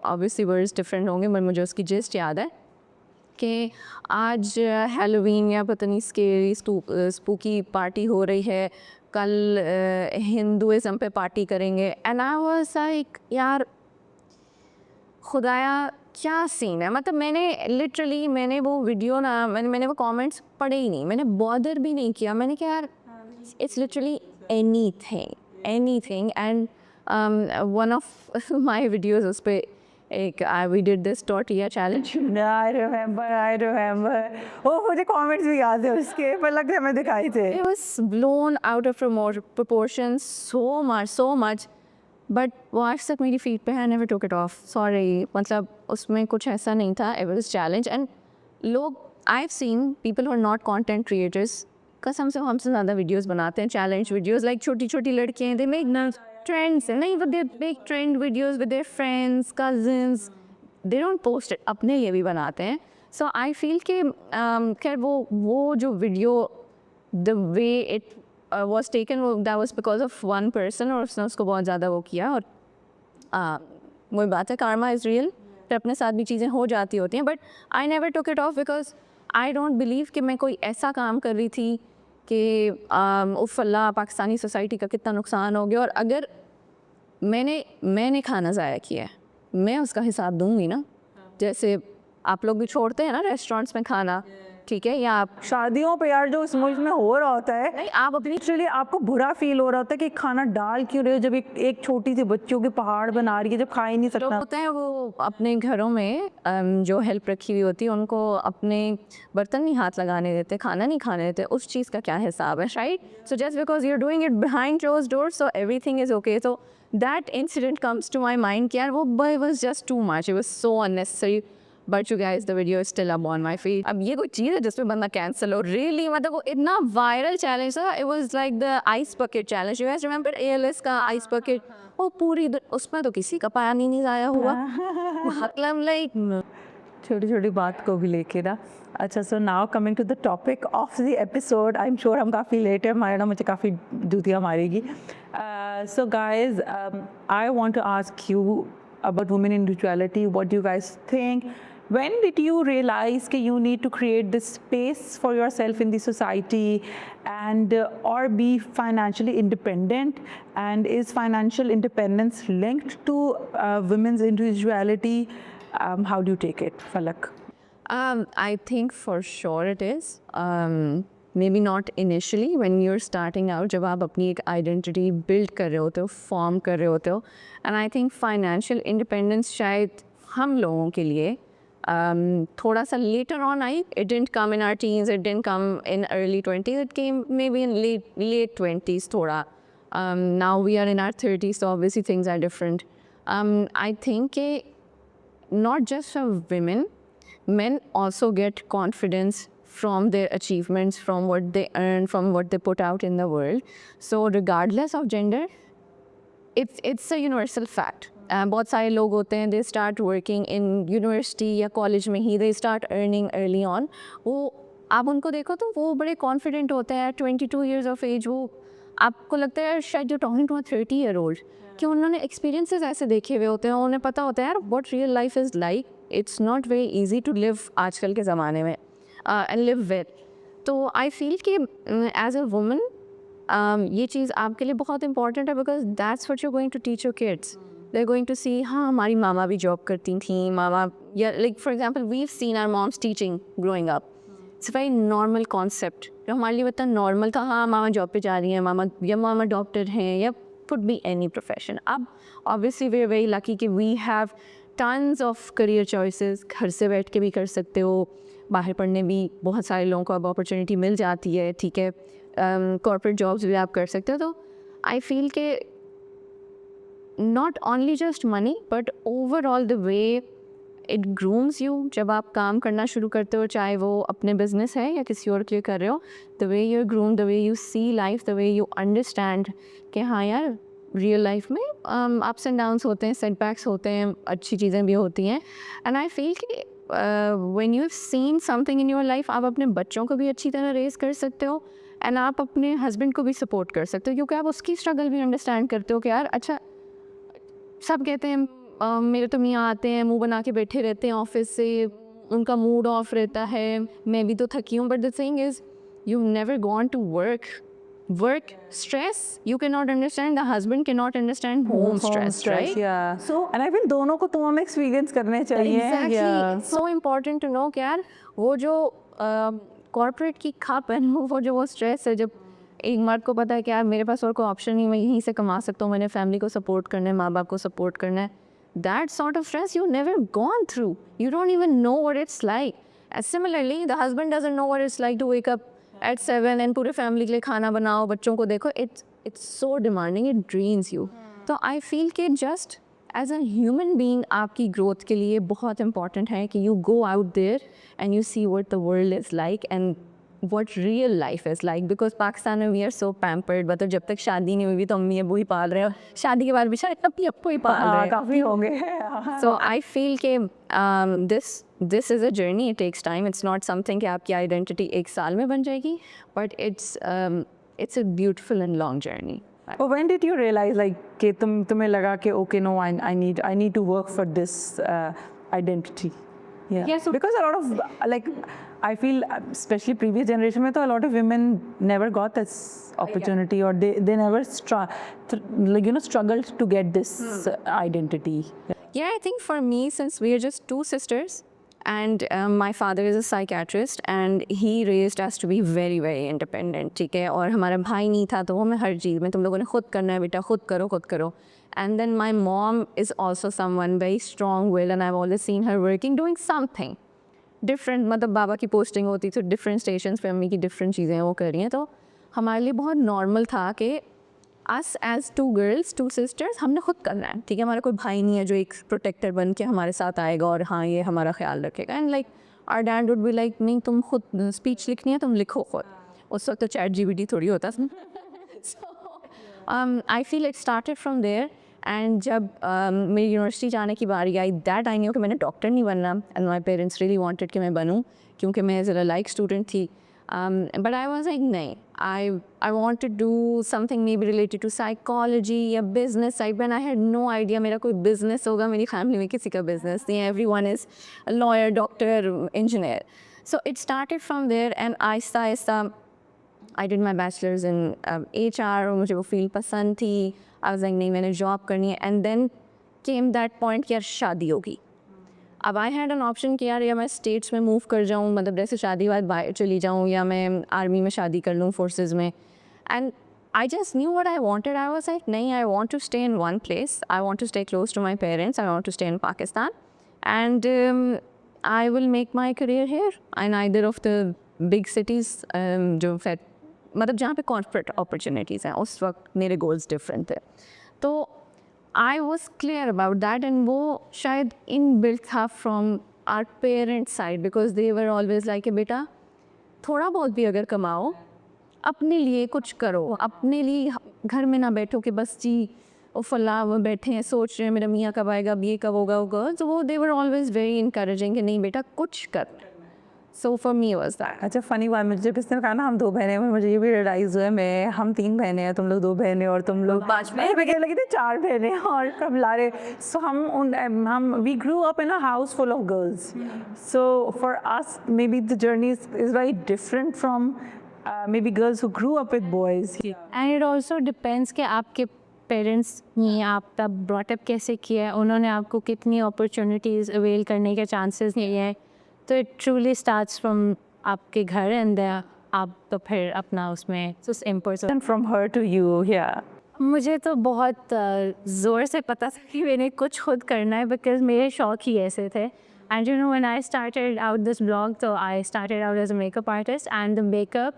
S3: ऑब्वियसली वर्ड्स डिफरेंट होंगे बट मुझे उसकी जिस्ट याद है कि आज हेलोवीन या पता नहीं स्केरी स्पूकी पार्टी हो रही है, कल हिंदुइज़म पे पार्टी करेंगे. एंड आई वाज लाइक यार खुदाया क्या सीन है. मतलब मैंने वो वीडियो ना, मैंने वो कमेंट्स पढ़े ही नहीं, मैंने बॉदर भी नहीं किया. मैंने कहा यार it's literally anything. And one of my videos उस पर एक we did this tortilla challenge.
S1: I remember. Oh, मुझे कमेंट्स भी याद है उसके, पर लगता है हमें दिखाई थे.
S3: It was blown out of proportion so much. But वो आज तक मेरी फीड पे है, I never took it off. Sorry. मतलब उसमें कुछ ऐसा नहीं था. It was challenge. And लोग, I've seen people who are not content creators, कसम से हमसे ज़्यादा वीडियोस बनाते हैं, challenge videos, like छोटी लड़कियाँ, they make trends, नहीं, but they make trend videos with their friends, cousins. They don't post it, अपने लिए भी बनाते हैं. So I feel कि खैर वो जो video, the way it was taken, that was because of one person, और उसने उसको बहुत ज़्यादा वो किया. और वही बात है, karma is real. अपने साथ भी चीज़ें हो जाती होती हैं, but I never took it of because I don't believe कि मैं कोई ऐसा काम कर रही थी कि उफ़ अल्लाह पाकिस्तानी सोसाइटी का कितना नुकसान हो गया, और अगर मैंने खाना ज़ाया किया है, मैं उसका हिसाब दूंगी ना। जैसे आप लोग भी छोड़ते हैं ना रेस्टोरेंट्स में खाना, ठीक है, या आप
S1: शादियों पे यार जो इस मुल्क में हो रहा होता है,
S3: नहीं आप अपनी
S1: लिटरली आपको बुरा फील हो रहा होता है कि खाना डाल क्यों रहे हो जब एक छोटी सी बच्चों की पहाड़ बना रही है, जब खा ही नहीं
S3: लोग
S1: सकता।
S3: होते हैं वो अपने घरों में जो हेल्प रखी हुई होती है उनको अपने बर्तन नहीं हाथ लगाने देते, खाना नहीं खाने देते, उस चीज़ का क्या हिसाब है, right? So just because you are doing it behind closed doors so everything is okay. So that incident comes to my mind कि यार वो was just too much, it was so unnecessary, but you guys the video is still up on my feed. अब ये कोई चीज़ है जिसमें बंदा cancel हो, रियली मतलब वो इतना वायरल चैलेंज था, it was like the ice bucket challenge, you guys remember ALS का आइस बकेट, वो पूरी उसमें तो किसी का पानी नहीं ज़ाया हुआ, मतलब लाइक
S1: छोटी छोटी बात को भी लेके ना। अच्छा, so now coming to the topic of the episode, I am sure हम काफ़ी लेट है, हमारे ना मुझे काफ़ी जूतियाँ मारेगी। So guys, I want to ask you about women individuality. What do you guys think? When did you realize that you need to create this space for yourself in the society and or be financially independent? And is financial independence linked to women's individuality? How do you take it, Falak?
S3: I think for sure it is. Maybe not initially when you're starting out, जब आप अपनी एक identity build कर रहे होते हो, form कर रहे होते हो, and I think financial independence शायद हम लोगों के लिए थोड़ा सा later on I. It didn't come in our teens, it didn't come in early 20s, it came maybe in late 20s थोड़ा. Now we are in our 30s, so obviously things are different. I think not just for women, men also get confidence from their achievements, from what they earn, from what they put out in the world. So regardless of gender, it's a universal fact. बहुत सारे लोग होते हैं, they start working in university या college में ही, they start earning early on. वो आप उनको देखो तो वो बड़े confident होते हैं, 22 years of age, वो आपको लगता है शायद you're talking to a 30-year-old, कि उन्होंने experiences ऐसे देखे हुए होते हैं, उन्हें पता होता है यार what real life is like. It's not very easy to live आजकल के ज़माने में and live well. तो I feel कि as a woman ये चीज़ आपके लिए बहुत important है, because that's what you're going to teach your kids. They're going to see हाँ हमारी मामा भी जॉब करती थी, मामा या like for example we've seen our moms teaching growing up. It's a very normal concept. जो हमारे लिए इतना normal था, हाँ मामा जॉब पे जा रही हैं, मामा डॉक्टर हैं, या could be any profession. अब obviously we're very lucky कि we have tons of career choices. घर से बैठ के भी कर सकते हो, बाहर पढ़ने भी बहुत सारे लोगों को अब अपॉर्चुनिटी मिल जाती है, ठीक है, कॉर्पोरेट जॉब्स भी आप कर सकते हो. तो आई फील के not only just money but overall the way it grooms you. जब आप काम करना शुरू करते हो, चाहे वो अपने बिजनेस है या किसी और के लिए कर रहे हो, the way you groom, the way you see life, the way you understand कि हाँ यार रियल लाइफ में अप्स एंड डाउन्स होते हैं, सेटबैक्स होते हैं, अच्छी चीज़ें भी होती हैं. एंड आई फील कि when you have seen something in your life, आप अपने बच्चों को भी अच्छी तरह रेज कर सकते हो, एंड आप अपने हस्बैंड को भी सपोर्ट कर सकते हो, क्योंकि आप उसकी स्ट्रगल भी अंडरस्टैंड करते हो कि यार अच्छा, सब कहते हैं मेरे तो मियाँ आते हैं मुंह बना के बैठे रहते हैं ऑफिस से, उनका मूड ऑफ रहता है, मैं भी तो थकी हूँ, but the thing is you never gonna work stress you cannot understand, the husband cannot understand home stress, right?
S1: Yeah. So and I feel दोनों को तो हम experience करने चाहिए.
S3: Exactly.
S1: Yeah.
S3: It's so important to know कि यार वो जो corporate की खप है, वो जो वो stress है, जब एक मर्द को पता है कि यार मेरे पास और कोई ऑप्शन नहीं, मैं यहीं से कमा सकता हूँ, मैंने फैमिली को सपोर्ट करना है, माँ बाप को सपोर्ट करना है, that sort of stress you never gone through, you don't even know what it's like. And similarly the husband doesn't know what it's like to wake up at 7 and पूरे family के लिए खाना बनाओ, बच्चों को देखो, it's so demanding, it drains you. तो I feel कि just as a human being आपकी growth के लिए बहुत important है कि you go out there and you see what the world is like and what real life is like, because Pakistan में we are so pampered, मतलब जब तक शादी नहीं हुई तो अम्मी अबू ही पाल रहे हो, शादी के बाद भी शायद अपनी अप्पू ही पाल रहे हैं,
S1: काफ़ी होंगे.
S3: So I feel कि this is a journey, it takes time, it's not something कि आपकी identity एक साल में बन जाएगी, but it's a beautiful and long journey.
S1: But when did you realize like कि तुम्हें लगा कि okay no I need to work for this identity. Yeah.
S2: Yeah, so-
S1: because a lot of like I feel especially previous generation mein, a lot of women never got this opportunity or they never struggled to get this identity.
S3: Yeah, I think for me, since we are just two sisters, and my father is a psychiatrist, and he raised us to be very, very independent, ठीक है? और हमारा भाई नहीं था, तो वो हमें हर चीज़ में तुम लोगों ने खुद करना है बेटा, खुद करो. And then my mom is also someone very strong-willed, and I've always seen her working, doing something different. मतलब बाबा की पोस्टिंग होती थी different stations पे, मम्मी की different चीज़ें वो कर रही हैं, तो हमारे लिए बहुत नॉर्मल था कि us as two girls, two sisters, हमने खुद करना है, ठीक है? हमारा कोई भाई नहीं है जो एक प्रोटेक्टर बन के हमारे साथ आएगा और हाँ ये हमारा ख्याल रखेगा. And like our dad would be like नहीं तुम खुद स्पीच लिखनी है तुम लिखो खुद. उस वक्त तो ChatGPT थोड़ी होता था. I feel it started from there. And जब मेरी यूनिवर्सिटी जाने की बारी आई, दैट आई न्यू कि मैंने डॉक्टर नहीं बनना, and my parents really wanted कि मैं बनूँ क्योंकि मैं ज़रा लाइक स्टूडेंट थी. But I was like, nahin, I want to do something maybe related to psychology या business side. When I had no idea मेरा कोई business होगा, मेरी family में किसी का business नहीं है. Everyone is a lawyer, doctor, engineer. So it started from there, and आहिस्ता I did my bachelor's in HR, और मुझे वो field पसंद थी. I was like, नहीं मैंने job करनी है. And then came that point कि यार शादी होगी. अब आई हैड एन ऑप्शन कि यार या मैं स्टेट्स में मूव कर जाऊँ, मतलब जैसे शादी के बाद बाहर चली जाऊँ, या मैं आर्मी में शादी कर लूँ, फोर्सेस में. And I just knew what I wanted. I was like नहीं, I want to stay in one place. I want to stay close to my parents. I want to stay in Pakistan, and I will make my career here in either of the big cities जो फैट मतलब जहाँ पे corporate opportunities हैं. उस वक्त मेरे goals different थे, तो I was clear about that, and वो शायद inbuilt था from our parents side, because they were always like कि बेटा थोड़ा बहुत भी अगर कमाओ, अपने लिए कुछ करो, अपने लिए घर में ना बैठो कि बस जी वो फला वो बैठे हैं सोच रहे हैं मेरा मियाँ कब आएगा, अब ये कब होगा. तो वो they were always very encouraging कि नहीं बेटा कुछ कर. So for me was that.
S1: अच्छा फनी बात, मुझे किसने कहा ना हम 2 बहनें हैं, मुझे ये भी रियलाइज हुआ है हम 3 बहनें हैं, तुम लोग 2 बहनें और तुम लोग 5 बहनें. मैं कहने लगी थी 4 बहनें और कब ला रहे. सो हम we grew up in a house full of girls. So for us maybe the journey is very different from maybe girls who grew up with boys.
S2: And it also depends कि आपके parents ने आपका brought up कैसे किया है, उन्होंने आपको कितनी अपॉर्चुनिटीज़ अवेल करने के चांसेस दिए हैं. तो इट ट्रूली स्टार्ट्स फ्रॉम आपके घर, एंड आप तो फिर अपना उसमें import.
S1: From her to you. या
S2: मुझे तो बहुत ज़ोर से पता था कि मैंने कुछ खुद करना है, बिकॉज मेरे शौक ही ऐसे थे. And you know when I started out this blog, तो I started out as a makeup artist, and the makeup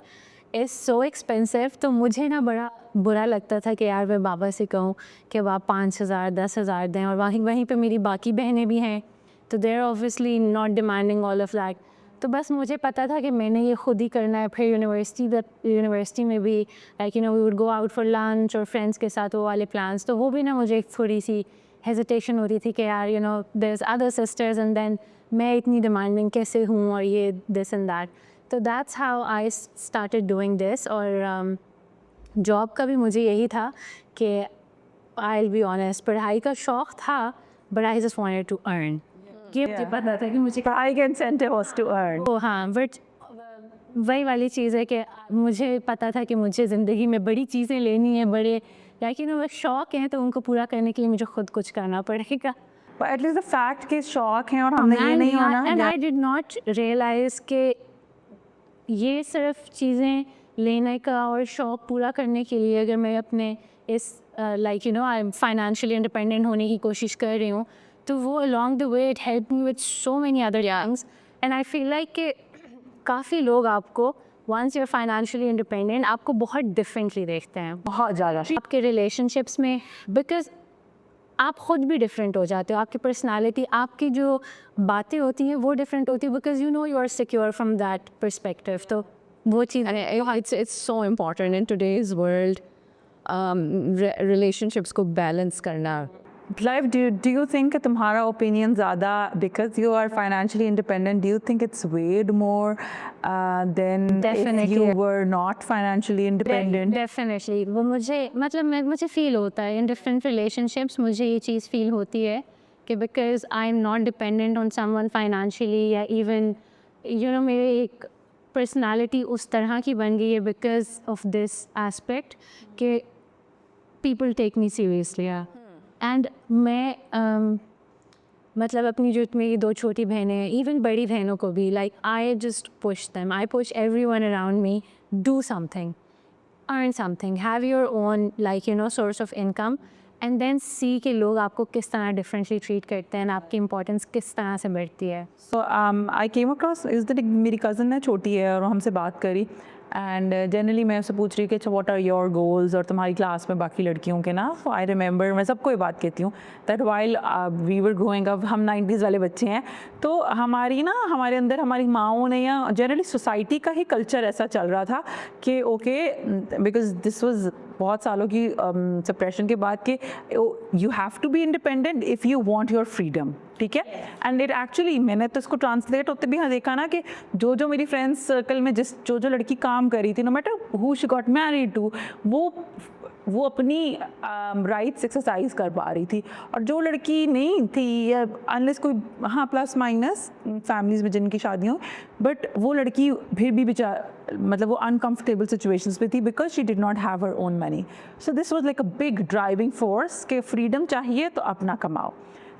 S2: is so expensive. तो मुझे ना बड़ा बुरा लगता था कि यार मैं बाबा से कहूँ कि वह 5,000 10,000 दें, और वहीं पे मेरी बाकी बहनें भी हैं, तो they are obviously not demanding all of that. तो बस मुझे पता था कि मैंने ये खुद ही करना है. फिर यूनिवर्सिटी में भी like you know we would go out for lunch और फ्रेंड्स के साथ वो वाले प्लान्स, तो वो भी ना मुझे थोड़ी सी हेजिटेशन होती थी कि यार you know there is other sisters, and then मैं इतनी डिमांडिंग कैसे हूँ, और ये दिस एंड दैट. तो that's how I started doing this. और जॉब का भी मुझे यही था कि आई विल बी ऑनेस्ट, पढ़ाई का शौक़ था, but I just wanted to earn. ये मुझे पता था कि मुझे
S1: पढ़ाई का इंसेंटिव वाज टू अर्न.
S2: तो हाँ, बट वही वाली चीज़ है कि मुझे पता था कि मुझे ज़िंदगी में बड़ी चीज़ें लेनी है, बड़े लाइक यू नो शौक़ हैं, तो उनको पूरा करने के लिए मुझे खुद कुछ करना पड़ेगा.
S1: But at least the fact कि शौक हैं और हमने ये नहीं होना.
S2: And I did not realize कि ये सिर्फ चीज़ें लेने का और शौक़ पूरा करने के लिए अगर मैं अपने इस like you know I am financially independent होने की कोशिश कर रही हूँ, तो वो along the way it help me with so many other things. And I feel like कि काफ़ी लोग आपको once you are financially independent आपको बहुत डिफरेंटली देखते हैं,
S1: बहुत ज़्यादा.
S2: आपके रिलेशनशिप्स में, बिकॉज आप ख़ुद भी डिफरेंट हो जाते हो. आपकी पर्सनालिटी, आपकी जो बातें होती हैं वो डिफरेंट होती है, because you know you are secure from that perspective. तो वो चीज़
S3: it's so important in today's world, relationships को balance करना.
S1: Life, do you think तुम्हारा opinion ज़्यादा because you are financially independent, do you think it's weighed more than
S2: Definitely.
S1: if you were not financially independent?
S2: Definitely. वो मुझे मतलब मुझे feel होता है इन डिफरेंट रिलेशनशिप्स, मुझे ये चीज़ फ़ील होती है कि because I am not dependent on someone financially या इवन मेरी एक पर्सनालिटी उस तरह की बन गई है बिकॉज ऑफ दिस एस्पेक्ट कि people take me seriously and मैं मतलब अपनी जो मेरी 2 छोटी बहनें हैं, इवन बड़ी बहनों को भी, like I just push them, I push everyone around me, do something, earn something, have your own source of income, and then see कि लोग आपको किस तरह differently treat करते हैं, आपकी importance किस तरह से बढ़ती है.
S1: So I came across इस दिन मेरी कज़न है, छोटी है, और हमसे बात करी एंड जनरली मैं उससे पूछ रही कि अच्छा व्हाट आर योर गोल्स, और तुम्हारी क्लास में बाकी लड़कियों के ना. सो आई रिमेंबर, मैं सबको ये बात कहती हूँ that while we were growing up, हम 90s वाले बच्चे हैं, तो हमारे अंदर हमारी माओं ने या जनरली सोसाइटी का ही कल्चर ऐसा चल रहा था कि ओके, बिकॉज दिस वाज बहुत सालों की सप्रेशन के बाद कि you have to be independent if you want your freedom. ठीक है. एंड इट एक्चुअली, मैंने तो इसको ट्रांसलेट होते भी हाँ देखा ना कि जो मेरी फ्रेंड्स सर्कल में जो लड़की काम कर रही थी, no matter who she got married to, वो अपनी राइट्स एक्सरसाइज कर पा रही थी, और जो लड़की नहीं थी, या अनलेस कोई हाँ प्लस माइनस फैमिलीज में जिनकी शादियाँ, बट वो लड़की फिर भी मतलब वो अनकम्फर्टेबल सिचुएशंस में थी because she did not have her own money. So this was like a big driving force कि फ्रीडम चाहिए तो अपना कमाओ.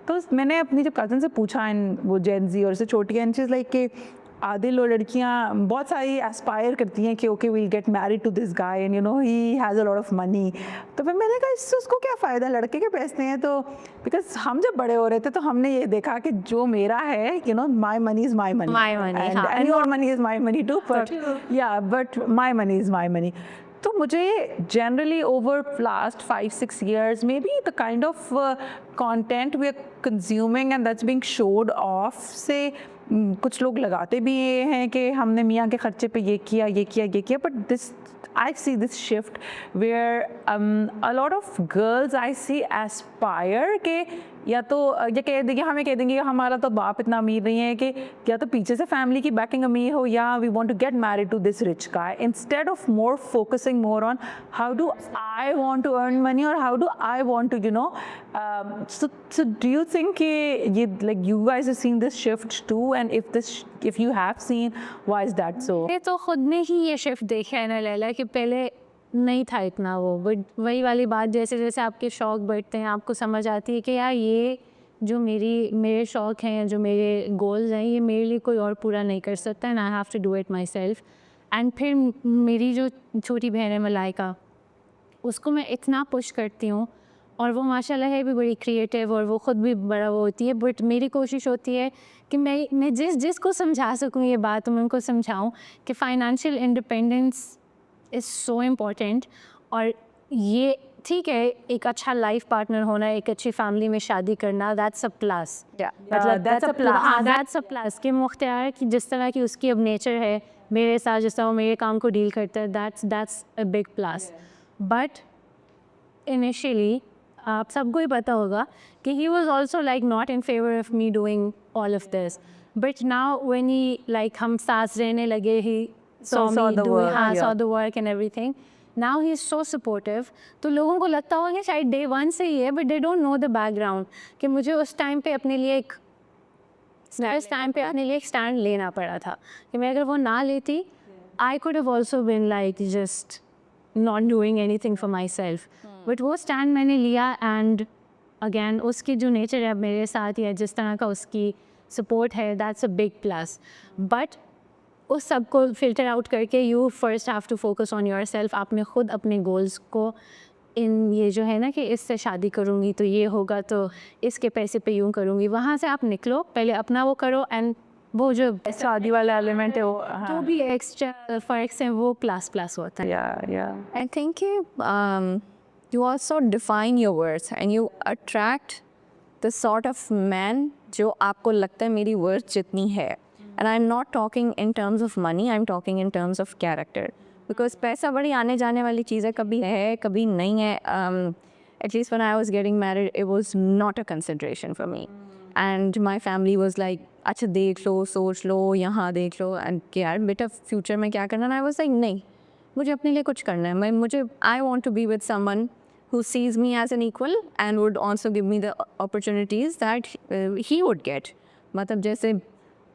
S1: तो मैंने अपनी जब कज़न से पूछा, एंड वो जेन जी और से छोटी है, एंड शी इज़ लाइक कि आधे लोग लड़कियाँ बहुत सारी एस्पायर करती हैं कि okay we'll get married to this guy and he has a lot of money. तो फिर मैंने कहा इससे उसको क्या फ़ायदा, लड़के के पैसे हैं तो. बिकॉज हम जब बड़े हो रहे थे तो हमने ये देखा कि जो मेरा है my money is my money,
S2: My money,
S1: and your money is my money too, but my money is my money. तो मुझे generally over last 5-6 years maybe the kind of content we are consuming and that's being showed off से कुछ लोग लगाते भी ये हैं कि हमने मियाँ के खर्चे पे ये किया, but this I see this shift where a lot of girls I see aspire के या तो ये कह देंगे, हमें कह देंगे हमारा तो बाप इतना अमीर नहीं है कि या तो पीछे से फैमिली की बैकिंग अमीर हो, या we want to get married to this rich guy, instead of more focusing more on how do I want to earn money और how do I want to so do you think कि like you guys have seen this shift too, and if you have seen, why is that so?
S2: ये तो खुद ने ही ये shift देखा है ना लैला, कि पहले नहीं था इतना वो, बट वही वाली बात, जैसे जैसे आपके शौक़ बढ़ते हैं आपको समझ आती है कि यार ये जो मेरे शौक़ हैं, जो मेरे गोल्स हैं, ये मेरे लिए कोई और पूरा नहीं कर सकता, and I have to do it myself. And फिर मेरी जो छोटी बहन है मलाइका, उसको मैं इतना पुश करती हूँ, और वो माशाल्लाह है भी बड़ी क्रिएटिव और वो ख़ुद भी बड़ा वो होती है, बट मेरी कोशिश होती है कि मैं जिसको समझा सकूँ ये बात, मैं उनको समझाऊँ कि financial independence is so important. और ये ठीक है, एक अच्छा लाइफ पार्टनर होना, एक अच्छी फैमिली में शादी करना, दैट्स अ प्लस. मतलब दैट्स अ प्लस कि मुख्तियार की जिस तरह की उसकी अब नेचर है मेरे साथ, जिस तरह वो मेरे काम को डील करता है, that's a big plus. But initially आप सबको ही पता होगा कि he was also like not in favour of me doing all of this, but now when he like हम साथ रहने लगे, ही saw the work and everything. Now he is so supportive. तो लोगों को लगता होगा कि शायद day 1 से ही है, but they don't know the background कि मुझे उस टाइम पे अपने लिए एक स्टैंड लेना पड़ा था कि मैं अगर वो ना लेती, I could have also been like just not doing anything for myself. But वो स्टैंड मैंने लिया, and again उसकी जो नेचर है मेरे साथ, या जिस तरह का उसकी सपोर्ट है, that's a big plus. But उस सब को फिल्टर आउट करके you first have to focus on yourself. आपने खुद अपने गोल्स को इन ये जो है ना कि इससे शादी करूँगी तो ये होगा, तो इसके पैसे पे यूँ करूँगी, वहाँ से आप निकलो, पहले अपना वो करो, एंड वो जो
S1: शादी वाला एलिमेंट है वो
S2: तो भी एक्स्ट्रा फर्क्स हैं वो प्लस होता है.
S3: I think you also define your worth and you attract the sort of man जो आपको लगता है मेरी worth जितनी है. And I'm not talking in terms of money, I'm talking in terms of character. Because पैसा बड़ी आने जाने वाली चीज़ है, कभी है कभी नहीं है. At least when I was getting married, it was not a consideration for me. And my family was like, अच्छा देख लो, सोच लो, यहाँ देख लो, and कि यार बेटा फ्यूचर में क्या करना है. I was like नहीं, मुझे अपने लिए कुछ करना है. I want to be with someone who sees me as an equal and would also give me the opportunities that he would get. मतलब जैसे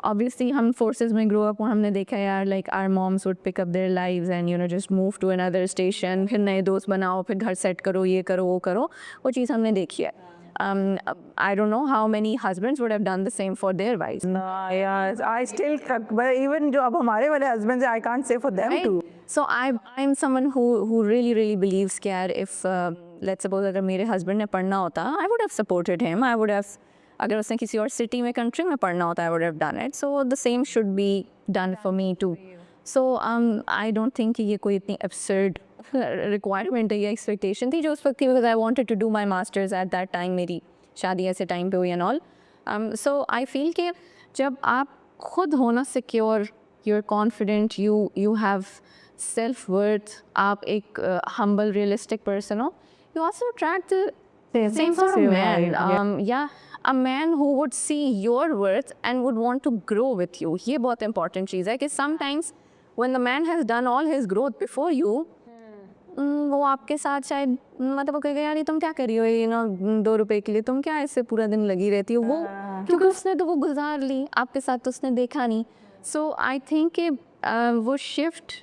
S3: obviously हम forces में grow up, हमने देखा यार like our moms would pick up their lives and you know just move to another station, फिर नए दोस्त बनाओ, फिर घर set करो, ये करो वो करो, वो चीज़ हमने देखी है. I don't know how many husbands would have done the same for their wives.
S1: No, yeah, I still, but even जो अब हमारे वाले husbands हैं, I can't say for them
S3: Right?
S1: too.
S3: So I'm someone who really believes कि यार if let's suppose अगर मेरे husband ने पढ़ना होता, I would have supported him. I would have, अगर उसने किसी और city में country में पढ़ना होता, I would have done it. So the same should be done for me too. So I don't think कि ये कोई इतनी absurd requirement है या expectation थी जो उस वक्त थी, because I wanted to do my masters at that time. मेरी शादी ऐसे time पे हुई and all. So I feel कि जब आप खुद हो ना secure, you're confident, you have self-worth, आप एक humble, realistic person हो, you also attract the same sort of man. Yeah, a man who would see your worth and would want to grow with you. ये बहुत important चीज़ है कि sometimes when the man has done all his growth before you, वो आपके साथ शायद मतलब वो कहेगा यार ये तुम क्या कर रही हो, ये ना 2 रुपए के लिए तुम क्या ऐसे पूरा दिन लगी रहती हो, वो क्योंकि उसने तो वो गुजार ली, आपके साथ तो उसने देखा नहीं. सो आई थिंक कि वो शिफ्ट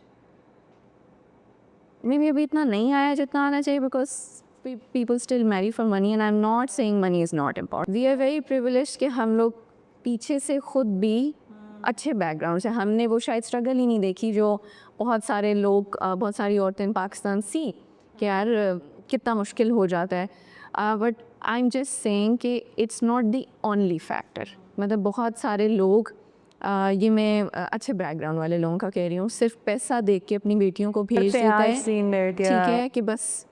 S3: मे बी अभी इतना नहीं आया जितना आना चाहिए, because people still marry for money and I'm not saying money is not important. We are very privileged कि हम लोग पीछे से खुद भी अच्छे बैकग्राउंड से, हमने वो शायद स्ट्रगल ही नहीं देखी जो बहुत सारे लोग, बहुत सारी औरतें पाकिस्तान सी कि यार कितना मुश्किल हो जाता है. But I am just saying कि it's not the only factor. मतलब बहुत सारे लोग ये मैं अच्छे बैकग्राउंड वाले लोगों का कह रही हूँ, सिर्फ पैसा देख के अपनी बेटियों को भेज देते हैं. ठीक है कि बस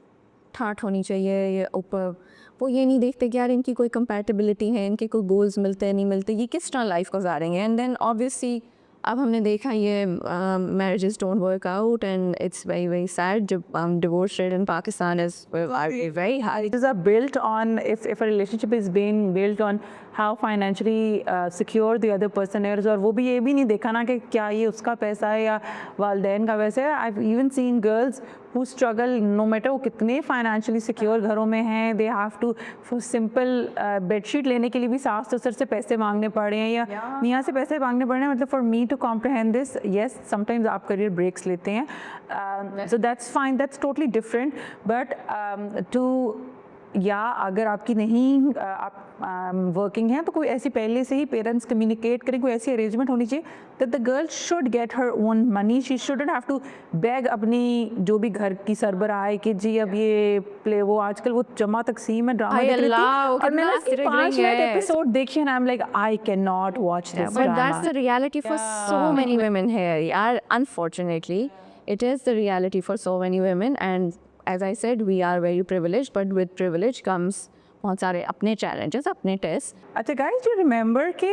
S3: ठाठ होनी चाहिए ये ऊपर, वो ये नहीं देखते कि यार इनकी कोई कंपैटिबिलिटी है, इनके कोई गोल्स मिलते हैं नहीं मिलते, ये किस तरह लाइफ गुजारेंगे. एंड देन ऑब्वियसली अब हमने देखा ये marriages don't work out and it's very very sad. जब divorce rate in Pakistan is very high.
S1: It is built on, if a relationship is being built on how financially secure the other person is, और वो भी ये भी नहीं देखा ना कि क्या ये उसका पैसा है या वालदैन का पैसा है. I've even seen girls who struggle, no matter वो कितने financially secure घरों में हैं, they have to for simple bedsheet लेने के लिए भी सास ससुर से पैसे मांगने पड़ रहे हैं या मियाँ से पैसे मांगने पड़ रहे हैं. मतलब for me to comprehend this, yes, sometimes आप career breaks लेते हैं, so that's fine, that's totally different. But to या अगर आपकी नहीं आप वर्किंग हैं तो कोई ऐसी पहले से ही पेरेंट्स कम्युनिकेट करें, कोई ऐसी अरेंजमेंट होनी चाहिए that the girl should get her own money. She shouldn't have to beg अपनी जो भी घर की सरबराह है कि जी अब ये प्ले, वो आजकल वो जमा तकसीम है ड्रामा देख रही थी और मैंने उसके 5 मिनट एपिसोड देखी and I'm like I cannot watch this
S3: But
S1: drama.
S3: that's the reality for so many women here. यार unfortunately it is the reality for so many women, and as I said, we are very privileged, but with privilege comes बहुत सारे अपने challenges, अपने tests.
S1: अच्छा guys, do you remember कि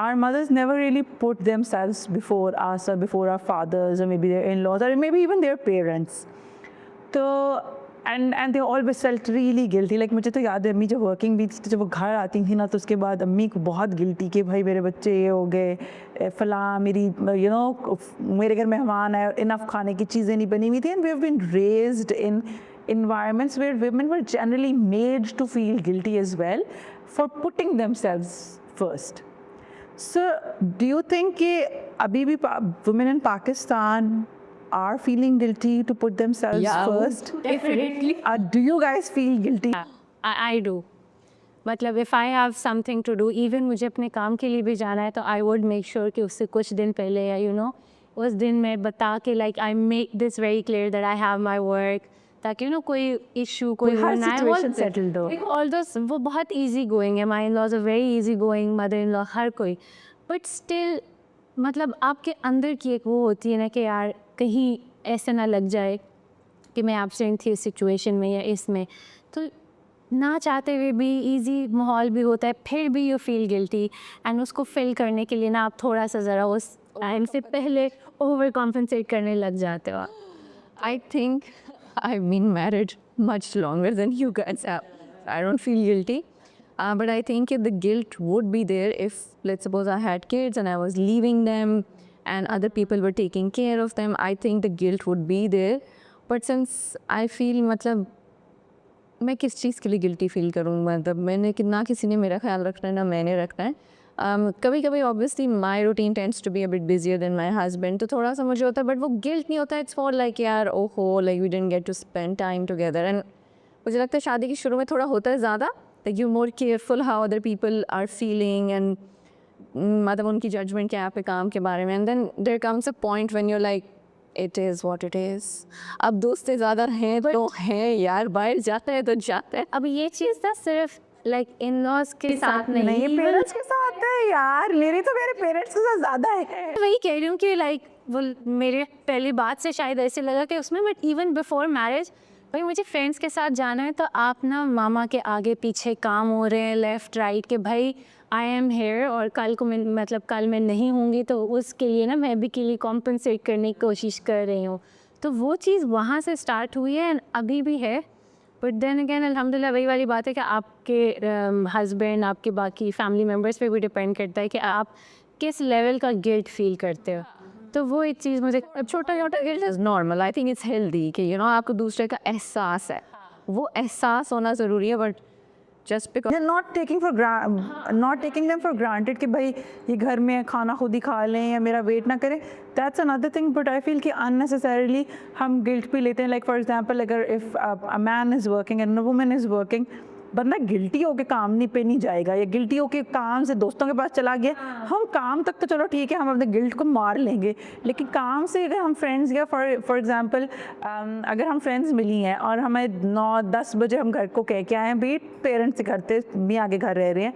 S1: our mothers never really put themselves before us or before our fathers or maybe their in-laws or maybe even their parents. तो and they always felt really guilty. Like मुझे तो याद है अम्मी जब working भी थी तो जब वो घर आती थी ना तो उसके बाद अम्मी को बहुत गिल्टी कि भाई मेरे बच्चे ये हो गए फलां, मेरी you know मेरे घर मेहमान आए, इनफ खाने की चीज़ें नहीं बनी हुई थी. And we have been raised in environments where women were generally made to feel guilty as well for putting themselves first. So do you think कि अभी भी women in Pakistan are feeling guilty to put themselves first?
S2: Definitely.
S1: Do you guys feel guilty?
S2: I do. मतलब if I have something to do, even मुझे अपने काम के लिए भी जाना है तो I would make sure कि उससे कुछ दिन पहले या you know उस दिन मैं बता के like I make this very clear that I have my work, ताकि you know कोई issue कोई
S1: हर
S2: ना
S1: situation settled हो.
S2: like all those वो बहुत easy going है, my in-laws are very easy going, mother-in-law हर कोई, but still मतलब आपके अंदर की एक वो होती है ना कि यार कहीं ऐसे ना लग जाए कि मैं एब्सेंट थी इस सिचुएशन में या इसमें, तो ना चाहते हुए भी इजी माहौल भी होता है, फिर भी यू फील गिल्टी एंड उसको फिल करने के लिए ना आप थोड़ा सा ज़रा उस टाइम से पहले ओवर कॉम्पनसेट करने लग जाते हो.
S3: I think I've been married much longer than you guys have. I don't feel guilty. But I think the guilt would be there if, let's suppose I had kids and I was leaving them and other people were taking care of them. I think the guilt would be there. But since I feel, matlab, मैं किस चीज़ के लिए guilty feel करूँ, मतलब मैंने ना किसी ने मेरा ख्याल रखना है ना मैंने रखना है। कभी कभी obviously my routine tends to be a bit busier than my husband, तो थोड़ा सा मुझे होता है, बट वो गिल्ट नहीं होता, इट्स फॉर लाइक यार ओहो like we didn't get to spend time together. And मुझे लगता है शादी के शुरू में थोड़ा होता है ज़्यादा, like you more careful how other people are feeling and मतलब उनकी जजमेंट क्या है आपके काम के बारे में। And then there comes a point when you like it is what it is. अब दोस्तें ज़्यादा हैं तो हैं यार, बाहर जाते हैं तो जाते हैं।
S2: अब ये चीज़ ना सिर्फ लाइक इन लॉज के साथ
S1: नहीं,
S2: नहीं, even
S1: पेरेंट्स के साथ है यार, मेरे पेरेंट्स के साथ ज़्यादा है।
S2: वही कह रही हूँ कि लाइक वो मेरे पहली बात से शायद ऐसे लगा कि उसमें, बट इवन बिफोर मैरिज भाई मुझे फ्रेंड्स के साथ जाना है तो आप ना मामा के आगे पीछे काम हो रहे हैं लेफ़्ट राइट के, भाई आई एम हेयर और कल को मैं मतलब कल मैं नहीं होंगी तो उसके लिए ना मैं भी के लिए कॉम्पनसेट करने की कोशिश कर रही हूँ। तो वो चीज़ वहाँ से स्टार्ट हुई है एंड अभी भी है। बट देन अगेन अल्हम्दुलिल्लाह वही वाली बात है कि आपके हस्बैंड आपके बाकी फैमिली मेम्बर्स पे भी डिपेंड करता है कि आप किस लेवल का गिल्ट फील करते हो। तो वो एक चीज़ मुझे
S3: छोटा छोटा guilt is normal, I think it's healthy कि यू नो आपको दूसरे का एहसास है, वो एहसास होना ज़रूरी है, but just because
S1: not taking them for granted कि भाई ये घर में खाना खुद ही खा लें या मेरा वेट ना करें, that's another thing. But I feel कि अननेसेसरीली हम गिल्ट भी लेते हैं। लाइक फॉर एग्जांपल अगर if a man is working and a woman is working, बंदा गिल्टी होके काम नहीं पे नहीं जाएगा या गिल्टी होके काम से दोस्तों के पास चला गया। हम काम तक तो चलो ठीक है, हम अपने गिल्ट को मार लेंगे, लेकिन काम से अगर हम फ्रेंड्स या फॉर एग्जांपल अगर हम फ्रेंड्स मिली हैं और हमें 9-10 बजे हम घर को कह के आए हैं, भी पेरेंट्स से करते भी आगे घर रह रहे हैं,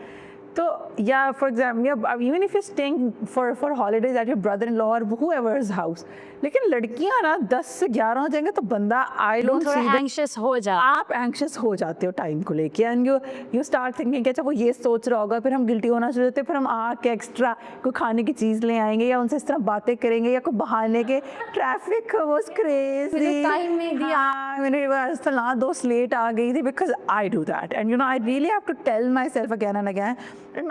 S1: तो या for example even if you staying for holidays at your brother in law और हूएवर्स हाउस, लेकिन लड़कियां ना 10 से 11 हो जाएंगे तो बंदा आई डोंट सी
S2: एंग्शियस हो जा,
S1: आप एंग्शियस हो जाते हो टाइम को लेके एंड यू स्टार्ट थिंकिंग कि अच्छा वो ये सोच रहा होगा, फिर हम गिल्टी होना शुरू होते हैं, फिर हम आके एक्स्ट्रा कोई खाने की चीज़ ले आएंगे या उनसे इस तरह बातें करेंगे या कोई बहाने के ट्रैफिक वाज क्रेजी,
S3: टाइम नहीं दिया,
S1: मेरे फलां दोस्त लेट आ गई थी, because I do that and you know I really have to tell myself again and again.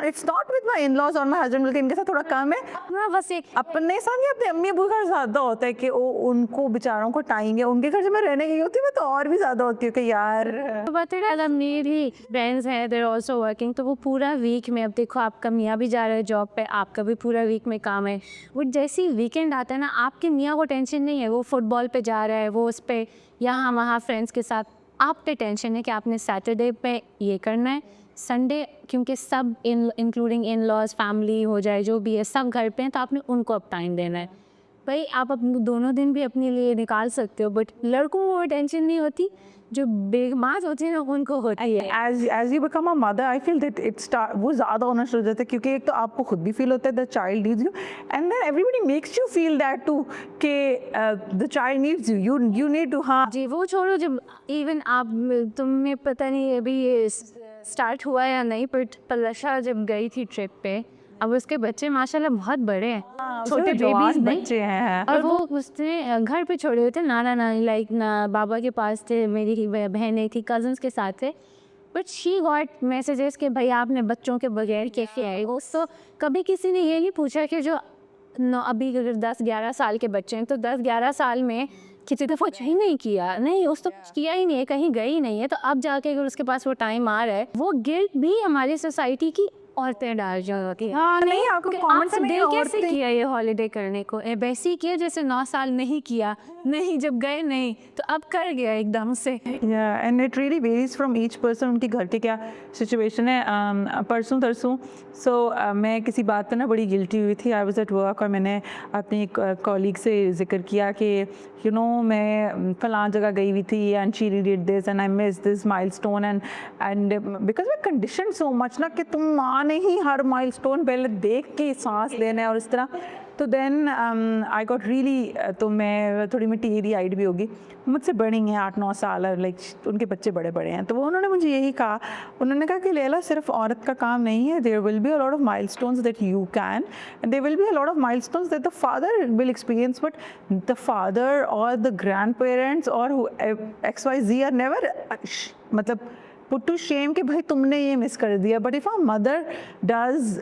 S1: It's not with my in laws और माई हस्बैंड, बल्कि इनके साथ थोड़ा कम है,
S2: बस एक
S1: अपने साथ या अपने अम्मी अबू के घर ज़्यादा होता है कि उनको बेचारों को टाइम है, उनके घर से मैं रहने गई होती मैं तो और भी ज़्यादा होती हूँ कि यार
S2: बात है। मेरी फ्रेंड्स हैं देर ऑल्सो वर्किंग, तो वो पूरा वीक में, अब देखो आपका मियाँ भी जा रहा है जॉब पे, आपका भी पूरा वीक में काम है, वो जैसे ही वीकेंड आता है ना आपके मियाँ को टेंशन नहीं है, वो फुटबॉल पे जा रहा है, वो उस पर यहाँ वहाँ फ्रेंड्स के साथ, आप पे टेंशन है कि आपने सैटरडे पे ये करना है, संडे क्योंकि सब इंक्लूडिंग इन लॉज फैमिली हो जाए जो भी है सब घर पे हैं तो आपने उनको अब टाइम देना है। भाई आप अपने दोनों दिन भी अपने लिए निकाल सकते हो, बट लड़कों को वो टेंशन नहीं होती, जो बेगमाज होती है ना उनको होती है।
S1: As you become a mother I feel that वो ज़्यादा होना शुरू हो जाता है, क्योंकि एक तो आपको खुद भी फील होता है the child needs you and then everybody makes you feel that too कि the child needs you need to. हाँ
S2: जी वो छोड़ो, जब इवन आप तुम्हें पता नहीं अभी ये स्टार्ट हुआ या नहीं, बट पलशा जब गई थी ट्रिप पे, अब उसके बच्चे माशाल्लाह बहुत बड़े हैं, छोटे बेबीज नहीं
S1: बच्चे हैं,
S2: और वो उसने घर पे छोड़े हुए थे, नाना नानी लाइक ना बाबा के पास थे, मेरी बहनें थी, कजन्स के साथ थे, बट शी गॉट मैसेजेस कि भाई आपने बच्चों के बगैर कैसे आए वो। सो कभी किसी ने ये नहीं पूछा कि जो अभी अगर 10-11 साल के बच्चे हैं तो 10-11 साल में किसी दफ़ा कुछ ही नहीं किया, नहीं उस तो कुछ किया ही नहीं है, कहीं गई नहीं है, तो अब जाके अगर उसके पास वो टाइम आ रहा है, वो गिल्ट भी हमारी सोसाइटी की औरतें डाल जाती है।
S1: हाँ नहीं आपको कॉमेंट्स में
S2: दिल कैसे किया ये हॉलीडे करने को, वैसे ही किया जैसे 9 साल नहीं किया, नहीं जब गए नहीं तो अब कर गया एकदम से।
S1: And it really varies from each person, उनके घर के क्या सिचुएशन है। परसों तरसों मैं किसी बात पर ना बड़ी गिल्टी हुई थी, आई वाज एट वर्क और मैंने अपनी कॉलीग से जिक्र किया कि यू नो मैं फलां जगह गई हुई थी and she did this and I miss this milestone and because we condition so much ना कि तुम माँ ने ही हर माइलस्टोन पहले देख के सांस लेना है और इस तरह, तो देन आई गॉट रियली, तो मैं थोड़ी मैं टीरी आइड भी होगी, मुझसे बड़ी हैं 8-9 साल और लाइक उनके बच्चे बड़े बड़े हैं, तो वो उन्होंने मुझे यही कहा, उन्होंने कहा कि लैला सिर्फ औरत का काम नहीं है, there will be a lot of milestones that you can and there will be a lot of milestones that the father will experience, but the father और द ग्रैंड पेरेंट्स और XYZ आर नेवर मतलब put to shame कि भाई तुमने ये miss कर दिया, but if our mother does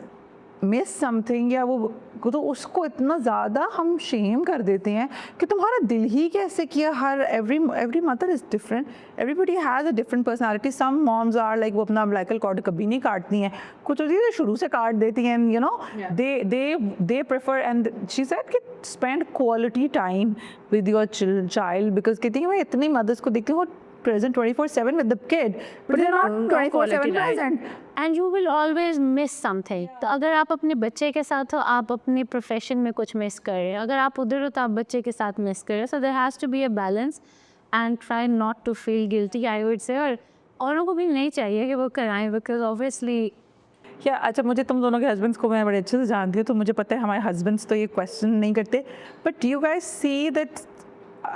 S1: miss something या वो तो उसको इतना ज़्यादा हम शेम कर देते हैं कि तुम्हारा दिल ही कैसे किया. हर every mother is different, everybody has a different personality. Some moms are like वो अपना अम्बिलिकल कॉर्ड कभी नहीं काटती हैं, कुछ होती है शुरू से काट देती हैं. You know they prefer and she said कि spend quality time with your child, because कहती हैं मैं इतनी मदर्स को देखती हूँ present 24/7 with the kid, but they're not 24/7 present.
S4: And you will always miss something. तो अगर आप अपने बच्चे के साथ हो, आप अपने प्रोफेशन में कुछ मिस कर रहे हैं. अगर आप उधर हो तो आप बच्चे के साथ मिस कर रहे हैं. So there has to be a balance and try not to feel guilty, I would say. और औरों को भी नहीं चाहिए कि वो कराएं, बिकॉज ऑब्वियसली
S1: क्या अच्छा, मुझे तुम दोनों के हस्बैंड्स को मैं बड़े अच्छे से जानती हूँ, तो मुझे पता है हमारे हस्बैंड्स तो ये क्वेश्चन नहीं करते. But you guys see that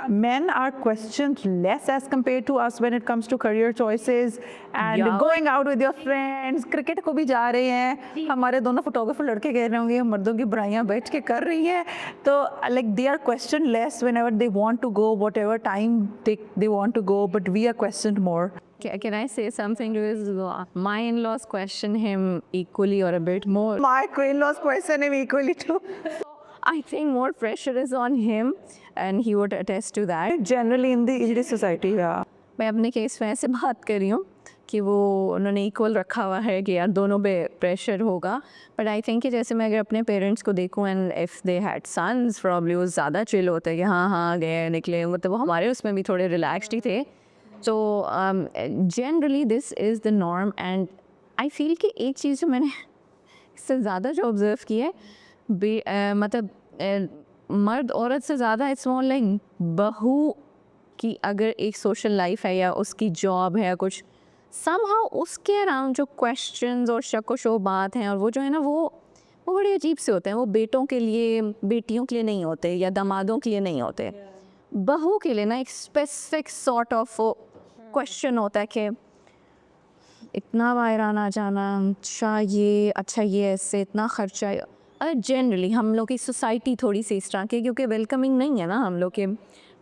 S1: men are questioned less as compared to us when it comes to career choices and going out with your friends. Cricket को भी जा रहे हैं, हमारे दोनों फोटोग्राफर लड़के कह रहे होंगे मर्दों की बुराइयां बैठ के कर रही हैं. तो like they are questioned less whenever they want to go, whatever time they want to go, but we are questioned more.
S3: Can I say something to his my in-laws question him equally or a bit more?
S1: My in-laws question him equally too.
S3: I think more pressure is on him and he would attest to that.
S1: Generally in the Indian society, yeah.
S3: मैं अपने case में ऐसे बात कर रही हूँ कि वो उन्होंने इक्वल रखा हुआ है कि यार दोनों पे प्रेशर होगा. बट आई थिंक कि जैसे मैं अगर अपने पेरेंट्स को देखूँ and if they had sons probably वो ज़्यादा चिल होते हैं कि हाँ गए निकले, मतलब वो हमारे उसमें भी थोड़े रिलैक्सड ही थे. तो generally this is the norm. And I feel कि एक चीज़ जो मैंने इससे ज़्यादा जो ऑब्ज़र्व की है, मतलब मर्द औरत से ज़्यादा इट्स मोर लाइक बहू की अगर एक सोशल लाइफ है या उसकी जॉब है या कुछ, समहाउ उसके अराउंड जो क्वेश्चंस और शक व शोबात हैं और वो जो है ना वो बड़े अजीब से होते हैं. वो बेटों के लिए बेटियों के लिए नहीं होते या दामादों के लिए नहीं होते. बहू के लिए ना एक स्पेसिफिक सॉर्ट ऑफ क्वेश्चन होता है कि इतना बाहर आना जाना, अच्छा ये ऐसे इतना खर्चा. जनरली हम लोग की सोसाइटी थोड़ी सी इस तरह की, क्योंकि वेलकमिंग नहीं है ना हम लोग के.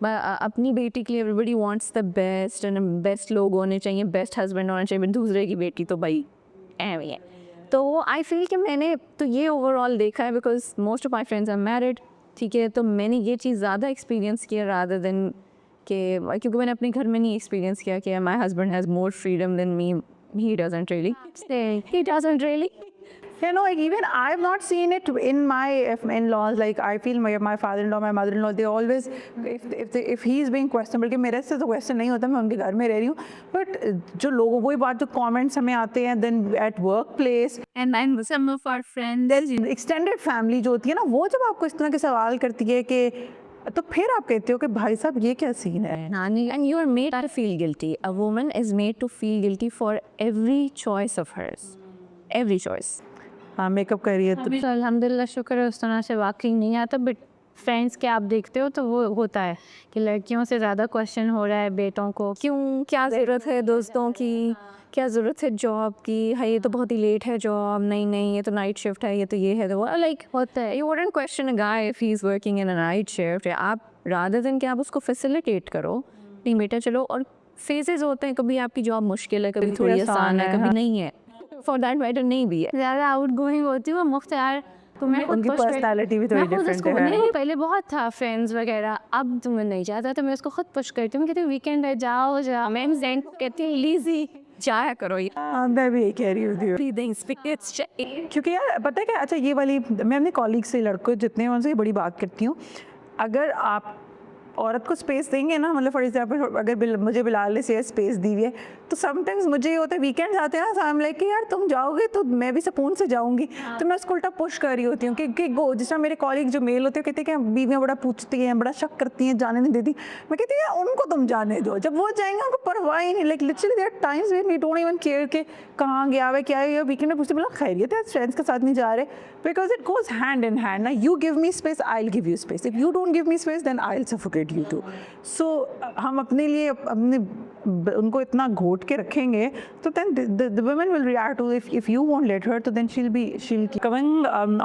S3: अपनी बेटी के लिए everybody wants the best and best लोग होने चाहिए, बेस्ट हस्बैंड होना चाहिए. दूसरे की बेटी तो भाई ऐवी है. तो आई फील कि मैंने तो ये ओवरऑल देखा है because most of my friends are married. ठीक है, तो मैंने ये चीज़ ज़्यादा एक्सपीरियंस किया रादर देन कि, क्योंकि मैंने अपने घर में नहीं एक्सपीरियंस किया कि my husband has more freedom than me. He doesn't really.
S1: You know, like even I've not seen it in my in-laws. Like I feel my father-in-law, my mother-in-law, they always, if he's being questioned, बल्कि मेरे से तो question नहीं होता, मैं उनके घर में रह रही हूँ. But जो लोगों वही बात जो comments हमें आते हैं, then at workplace
S4: and some of our friends,
S1: extended family जो होती है ना, वो जब आपको इस तरह के सवाल करती है कि तो फिर आप कहते हो कि भाई साहब ये क्या सीन है.
S3: And you are made to feel guilty. A woman is made to feel guilty for every choice of hers. Every choice.
S1: हाँ, मेकअप कर रही है
S4: अभी तो अल्हम्दुलिल्लाह शुक्र है उस तरह से वाकई नहीं आता. बट फ्रेंड्स के आप देखते हो तो वो होता है कि लड़कियों से ज़्यादा क्वेश्चन हो रहा है बेटों को.
S3: क्यों, क्या ज़रूरत है दोस्तों की, क्या ज़रूरत है जॉब की, है ये तो बहुत ही लेट है जॉब, नहीं ये तो नाइट शिफ्ट है, ये तो ये है तो वो. लाइक होता है. You wouldn't question a guy if he is working in a night shift. आप रादर देन कि आप उसको फैसिलिटेट करो, नहीं बेटा चलो. और फेजेस होते हैं, कभी आपकी जॉब मुश्किल है, कभी थोड़ी आसान है, कभी नहीं है. फॉर दैट मैटर नहीं भी है.
S4: ज़्यादा आउट गोइंग होती हूँ मुफ्त यार. तो मैं खुद
S1: उनकी पर्सनालिटी भी थोड़ी डिफरेंट है.
S4: नहीं, पहले बहुत था फ्रेंड्स वगैरह, अब तो मैं नहीं जाता. तो मैं उसको खुद पुश करती हूँ, कहती हूँ वीकेंड है जाओ. मैम जेंट कहती है लीजी
S3: जाया करो.
S1: मैं भी यही कह रही हूँ.
S3: ब्रीदिंग स्पिरिट्स
S1: क्योंकि यार पता है क्या, अच्छा ये वाली मैं अपने कॉलीग से लड़कों जितने हैं उनसे बड़ी बात करती हूँ. अगर आप औरत को स्पेस देंगे ना, मतलब फॉर एग्जाम्पल अगर मुझे बिलाल ने से स्पेस दी हुई है तो समटाइम्स मुझे ये होता है वीकेंड आते हैं ना, तो आई एम लाइक कि यार तुम जाओगे तो मैं भी सुकून से जाऊंगी. तो मैं उसको उल्टा पुश कर रही होती हूँ कि गो. जिस तरह मेरे कॉलीग जो मेल होते हैं कहते हैं कि बीवियाँ बड़ा पूछती हैं, बड़ा शक करती हैं, जाने नहीं देती. मैं कहती हूँ उनको तुम जाने दो, जब वो जाएंगे उनको परवाह ही नहीं. Like literally there are times when we don't even care कि कहाँ गया है क्या है. वीकेंड में पूछते बोला खैरियत है, फ्रेंड्स के साथ नहीं जा रहे, because it goes hand in hand ना. You give me space, I will give you space. If you don't give me space then I will suffocate you too. So हम अपने लिए अपने उनको इतना घोट के रखेंगे तो then the women will react to if you won't let her, so then she'll coming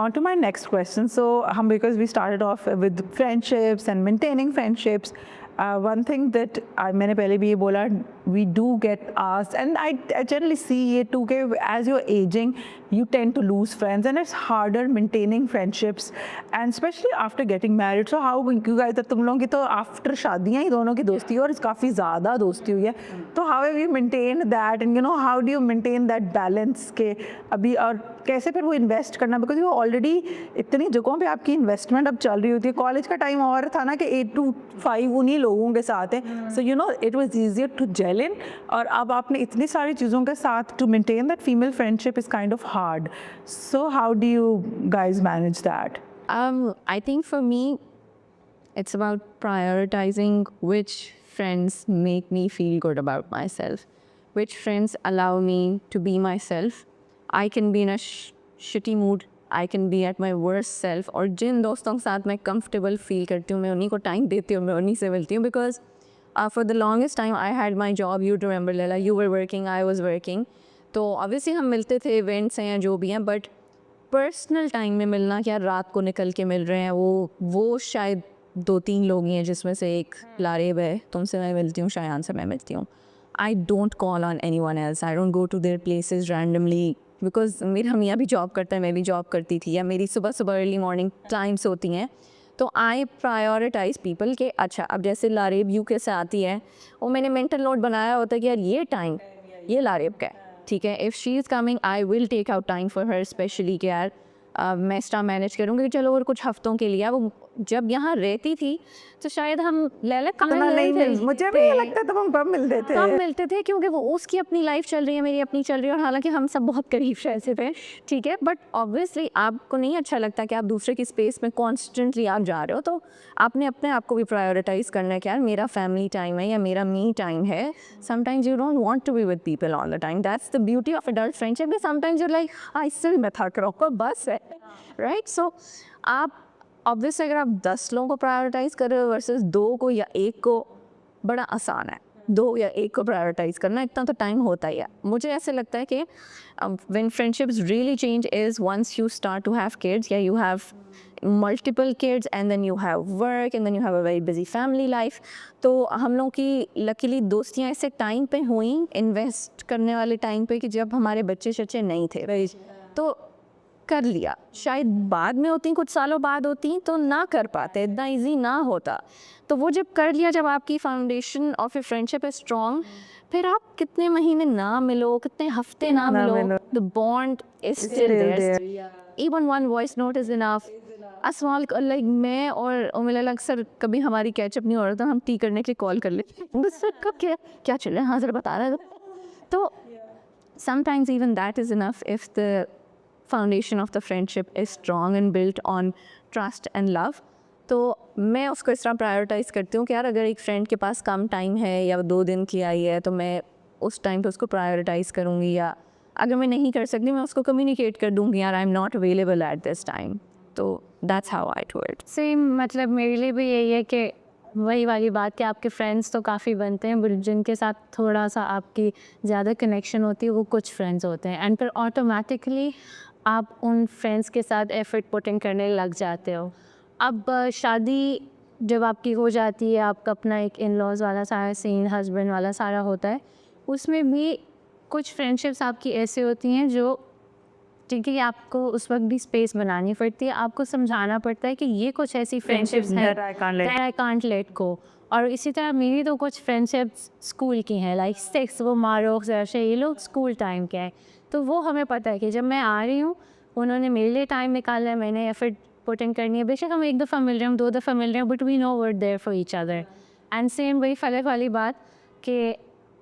S1: on to my next question. So because we started off with friendships and maintaining friendships, one thing that मैंने पहले भी ये बोला, we do get asked and I generally see ये टू के as you're ageing you tend to lose friends and it's harder maintaining friendships and especially after getting married. So how you guys, तुम लोगों की तो after शादियाँ ही दोनों की दोस्ती है और काफ़ी ज़्यादा दोस्ती हुई है, तो how have you maintained that and you know how do you maintain that balance के अभी, और कैसे फिर वो इन्वेस्ट करना, बिकॉज वो ऑलरेडी इतनी जगहों पे आपकी इन्वेस्टमेंट अब चल रही होती है. कॉलेज का टाइम और था ना कि 8 to 5 उन्हीं लोगों के साथ है, so you know it was easier to gel in, और अब आपने इतनी सारी चीज़ों के साथ to maintain that female friendship is kind of hard. So how do you guys manage that?
S3: I think for me, it's about prioritizing which friends make me feel good about myself, which friends allow me to be myself. I can be in a shitty mood, I can be at my worst self, और जिन दोस्तों के साथ मैं comfortable feel करती हूँ मैं उन्हीं को time देती हूँ, मैं उन्हीं से मिलती हूँ, because for the longest time I had my job. You remember Leila, you were working, I was working. तो ऑब्वियसली हम मिलते थे, इवेंट्स हैं या जो भी हैं, बट पर्सनल टाइम में मिलना, क्या रात को निकल के मिल रहे हैं, वो शायद 2-3 लोग ही हैं, जिसमें से एक लारेब है, तुमसे मैं मिलती हूँ, शायान से मैं मिलती हूँ. I don't call on anyone else, I don't go to their places randomly, because मेरा मियाँ भी जॉब करता है, मैं भी जॉब करती थी, या मेरी सुबह सुबह अर्ली मॉर्निंग टाइम्स होती हैं. तो आई प्रायोरिटाइज़ पीपल के, अच्छा अब जैसे लारेब यूके से आती है, वो मैंने मेंटल नोट बनाया होता है कि यार ये टाइम ये लारेब का है, ठीक है. If she is coming I will take out time for her, specially कि यार मैं एक्स्ट्रा मैनेज करूँगी, चलो और कुछ हफ्तों के लिए. वो जब यहाँ रहती थी तो शायद हम ले कहाँ
S1: नहीं मिल, मुझे भी ये लगता है तब हम कब मिलते थे,
S3: कम मिलते थे, क्योंकि वो उसकी अपनी लाइफ चल रही है, मेरी अपनी चल रही है, और हालांकि हम सब बहुत करीब रहते थे, ठीक है. बट ऑब्वियसली आपको नहीं अच्छा लगता कि आप दूसरे की स्पेस में कॉन्स्टेंटली आप जा रहे हो, तो आपने अपने आप को भी प्रायोरिटाइज़ करना है कि यार मेरा फैमिली टाइम है या मेरा मी टाइम है. Sometimes you don't want to be with people all the time, that's the beauty of adult friendship. Sometimes you like I still मैं थक रहा हूँ, बस है, राइट. सो आप ऑब्वियसली अगर आप 10 लोगों को प्रायोरिटाइज़ कर रहे हो वर्सेस 2 को या 1 को, बड़ा आसान है 2 या 1 को प्रायोरिटाइज़ करना, इतना तो टाइम होता ही है. मुझे ऐसे लगता है कि when friendships really change is once you start to have kids, या you have multiple kids and then you have work and then you have a very busy family life. तो हम लोगों की लकीली दोस्तियाँ ऐसे टाइम पे हुई, invest करने वाले टाइम पे, कि जब हमारे बच्चे शच्चे नहीं थे, तो कर लिया. शायद बाद में होती, कुछ सालों बाद होती तो ना कर पाते, इतना ईजी ना होता. तो वो जब कर लिया, जब आपकी फाउंडेशन ऑफ ए फ्रेंडशिप है स्ट्रॉन्ग, फिर आप कितने महीने ना मिलो, कितने हफ्ते ना मिलो, the bond is still there. Even one voice note is enough. असमाल लाइक मैं और उमिला अक्सर कभी हमारी कैचअप नहीं हो रहा था, हम टी करने के लिए कॉल कर लेते, क्या चल रहा है, हाँ जरा बता रहा है. तो sometimes even that is enough if the foundation of the friendship is strong and built on trust and love. तो मैं उसको इस तरह प्रायोरिटाइज़ करती हूँ कि यार अगर एक फ्रेंड के पास कम टाइम है या 2 दिन की आई है, तो मैं उस टाइम पे उसको प्रायोरिटाइज़ करूँगी, या अगर मैं नहीं कर सकती मैं उसको कम्युनिकेट कर दूँगी, यार I am not available at this time. तो that's how I do it.
S4: Same मतलब मेरे लिए भी यही है कि वही वाली बात कि आपके फ्रेंड्स तो काफ़ी बनते हैं, बट जिनके साथ थोड़ा सा आपकी ज़्यादा कनेक्शन होती है वो कुछ फ्रेंड्स होते हैं, एंड फिर ऑटोमेटिकली आप उन फ्रेंड्स के साथ एफर्ट पुटिंग करने लग जाते हो. अब शादी जब आपकी हो जाती है, आपका अपना एक इन लॉज वाला सारा सीन, हस्बैंड वाला सारा होता है, उसमें भी कुछ फ्रेंडशिप्स आपकी ऐसे होती हैं जो, ठीक है, आपको उस वक्त भी स्पेस बनानी पड़ती है, आपको समझाना पड़ता है कि ये कुछ ऐसी फ्रेंडशिप्स हैं that I can't let go. और इसी तरह मेरी तो कुछ फ्रेंडशिप्स स्कूल की हैं, लाइक 6 वो मारूख जैसे ये लोग स्कूल टाइम के हैं. तो वो हमें पता है कि जब मैं आ रही हूँ उन्होंने मेरे लिए टाइम निकाला है, मैंने एफर्ट पुटिंग करनी है. बेशक हम 1 दफ़ा मिल रहे हैं, 2 दफ़ा मिल रहे हैं, but we know we're there for each other. And same वही फलक वाली बात कि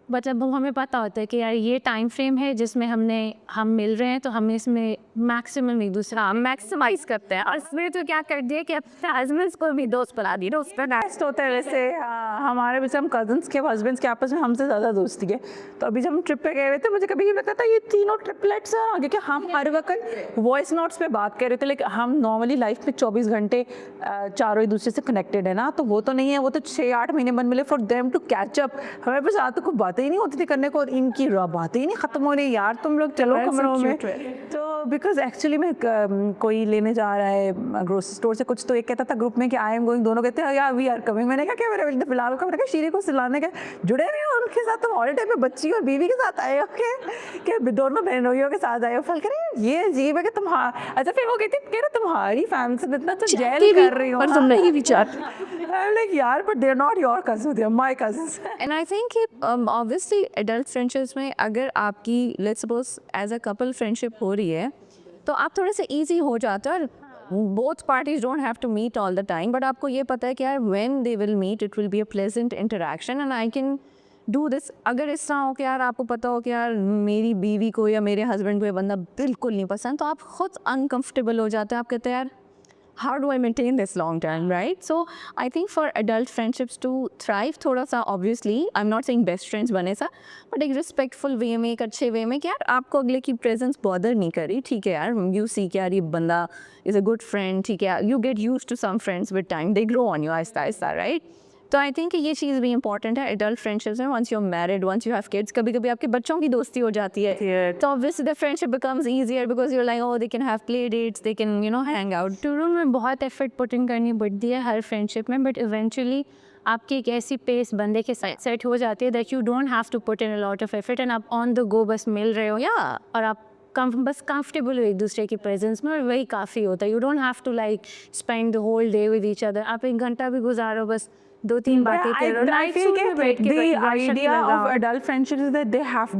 S4: मतलब हमें पता होता है कि यार ये टाइम फ्रेम है जिसमें हम मिल रहे हैं, तो हम इसमें मैक्सिमम एक दूसरा मैक्सिमाइज़ करते हैं. और इसमें तो क्या कर दिया कि अपने हस्बैंड्स को भी दोस्त बना दी ना, उस पर
S1: बेस्ट होता है वैसे. हमारे वैसे हम कजन्स के हस्बैंड्स के आपस में हमसे ज़्यादा दोस्ती है. तो अभी जब हम ट्रिप पे गए हुए थे, मुझे कभी ये लगता था ये तीनों ट्रिपलेट्स हैं, क्योंकि हम हर वक्त वॉइस नोट्स पे बात कर रहे थे, लेकिन हम नॉर्मली लाइफ में 24 घंटे चारों एक दूसरे से कनेक्टेड है ना, तो वो तो नहीं है. वो तो 6-8 महीने बन मिले for them to catch up. हमें बस आते को बात बातें ही नहीं होती थी करने को, और इनकी बातें ही नहीं ख़त्म हो रही, यार तुम लोग चलो कमरों में। तो बिकॉज एक्चुअली में कोई लेने जा रहा है ग्रोसरी स्टोर से कुछ, तो एक कहता था ग्रुप में कि आई एम गोइंग, दोनों कहते हैं यार वी आर कमिंग। मैंने कहा क्या मेरे फिलहाल का, मैंने कहा शीरे को सिलाने के जुड़े हुए हो उनके साथ, तुम हॉलीडे पे बच्ची और बीवी के साथ आए हो क्या दोनों बहनोइयों के साथ आए हो? फल करें ये अजीब है कि तुम, अच्छा फिर वो कहती कह रहे तुम्हारी फैमिली से इतना तो जेल कर रही हो,
S3: पर तुम नहीं विचार।
S1: लाइक यार but they are not your cousins, they are my cousins.
S3: And I think कि ऑब्वियसली एडल्ट फ्रेंडशिप्स में अगर आपकी let's suppose as a couple friendship हो रही है तो आप थोड़े से ईजी हो जाते हो, और both parties don't have to meet all the time, but आपको ये पता है कि यार when they will meet it will be a pleasant interaction and I can do this. अगर इस तरह हो कि यार आपको पता हो कि यार मेरी बीवी को या मेरे हस्बैंड को ये बंदा बिल्कुल नहीं पसंद, तो आप खुद अनकम्फर्टेबल हो जाते हैं, आप कहते हैं यार how do I maintain this long term, right? So I think for adult friendships to thrive, थोड़ा सा obviously I'm not saying best friends बने सा, but एक respectful way में, एक अच्छे way में कि यार आपको अगले की presence bother नहीं करी, ठीक है यार, you see कि यार ये बंदा is a good friend, ठीक है, you get used to some friends with time, they grow on you Aahista Aahista, right? तो आई थिंक ये चीज़ भी इंपॉर्टेंट है एडल्ट फ्रेंडशिप्स में। Once you are married, once you have kids, कभी कभी आपके बच्चों की दोस्ती हो जाती है, तो obviously the friendship becomes easier because you like oh they can have play dates, they can you know hang out.
S4: शुरू में बहुत एफर्ट पुट इन करनी पड़ती है हर फ्रेंडशिप में, बट इवेंचुअली आपकी एक ऐसी पेस बंदे के साथ सेट हो जाती है that you don't have to put in a lot of effort, and आप ऑन द गो बस मिल रहे हो या और आप बस कंफर्टेबल हो एक दूसरे की प्रेजेंस में, और वही काफ़ी होता है। You don't have to like spend the whole day with each other. आप एक घंटा भी गुजारो, बस 2-3 बातें करो,
S1: I feel that the idea of
S4: adult
S1: adult friendships is that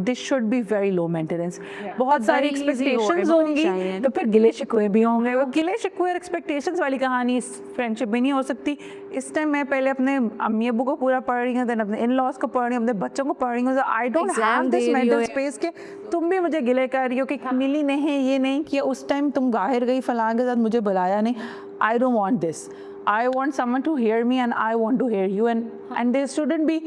S1: they should be very low maintenance. बहुत सारी
S3: Very easy
S1: expectations
S3: हो,
S1: होंगी,
S3: चाहिए।
S1: तो फिर गिले शिकवे भी होंगे। वो गिले शिकवे और expectations वाली कहानी इस फ्रेंडशिप में नहीं हो सकती। इस टाइम मैं पहले अपने अम्मी अब्बू को पूरा पढ़ रही हूँ, then अपने इन-लॉज को पढ़ रही हूँ, अपने बच्चों को पढ़ रही हूँ। I don't
S3: Exam
S1: have this
S3: दे रही
S1: mental
S3: हो।
S1: space कि तुम भी मुझे गिले कर रही हो कि मिली नहीं, ये नहीं किया, उस टाइम तुम बाहर गई फलां के साथ, मुझे बुलाया नहीं। I don't want this. I want someone to hear me and I want to hear you, and there shouldn't be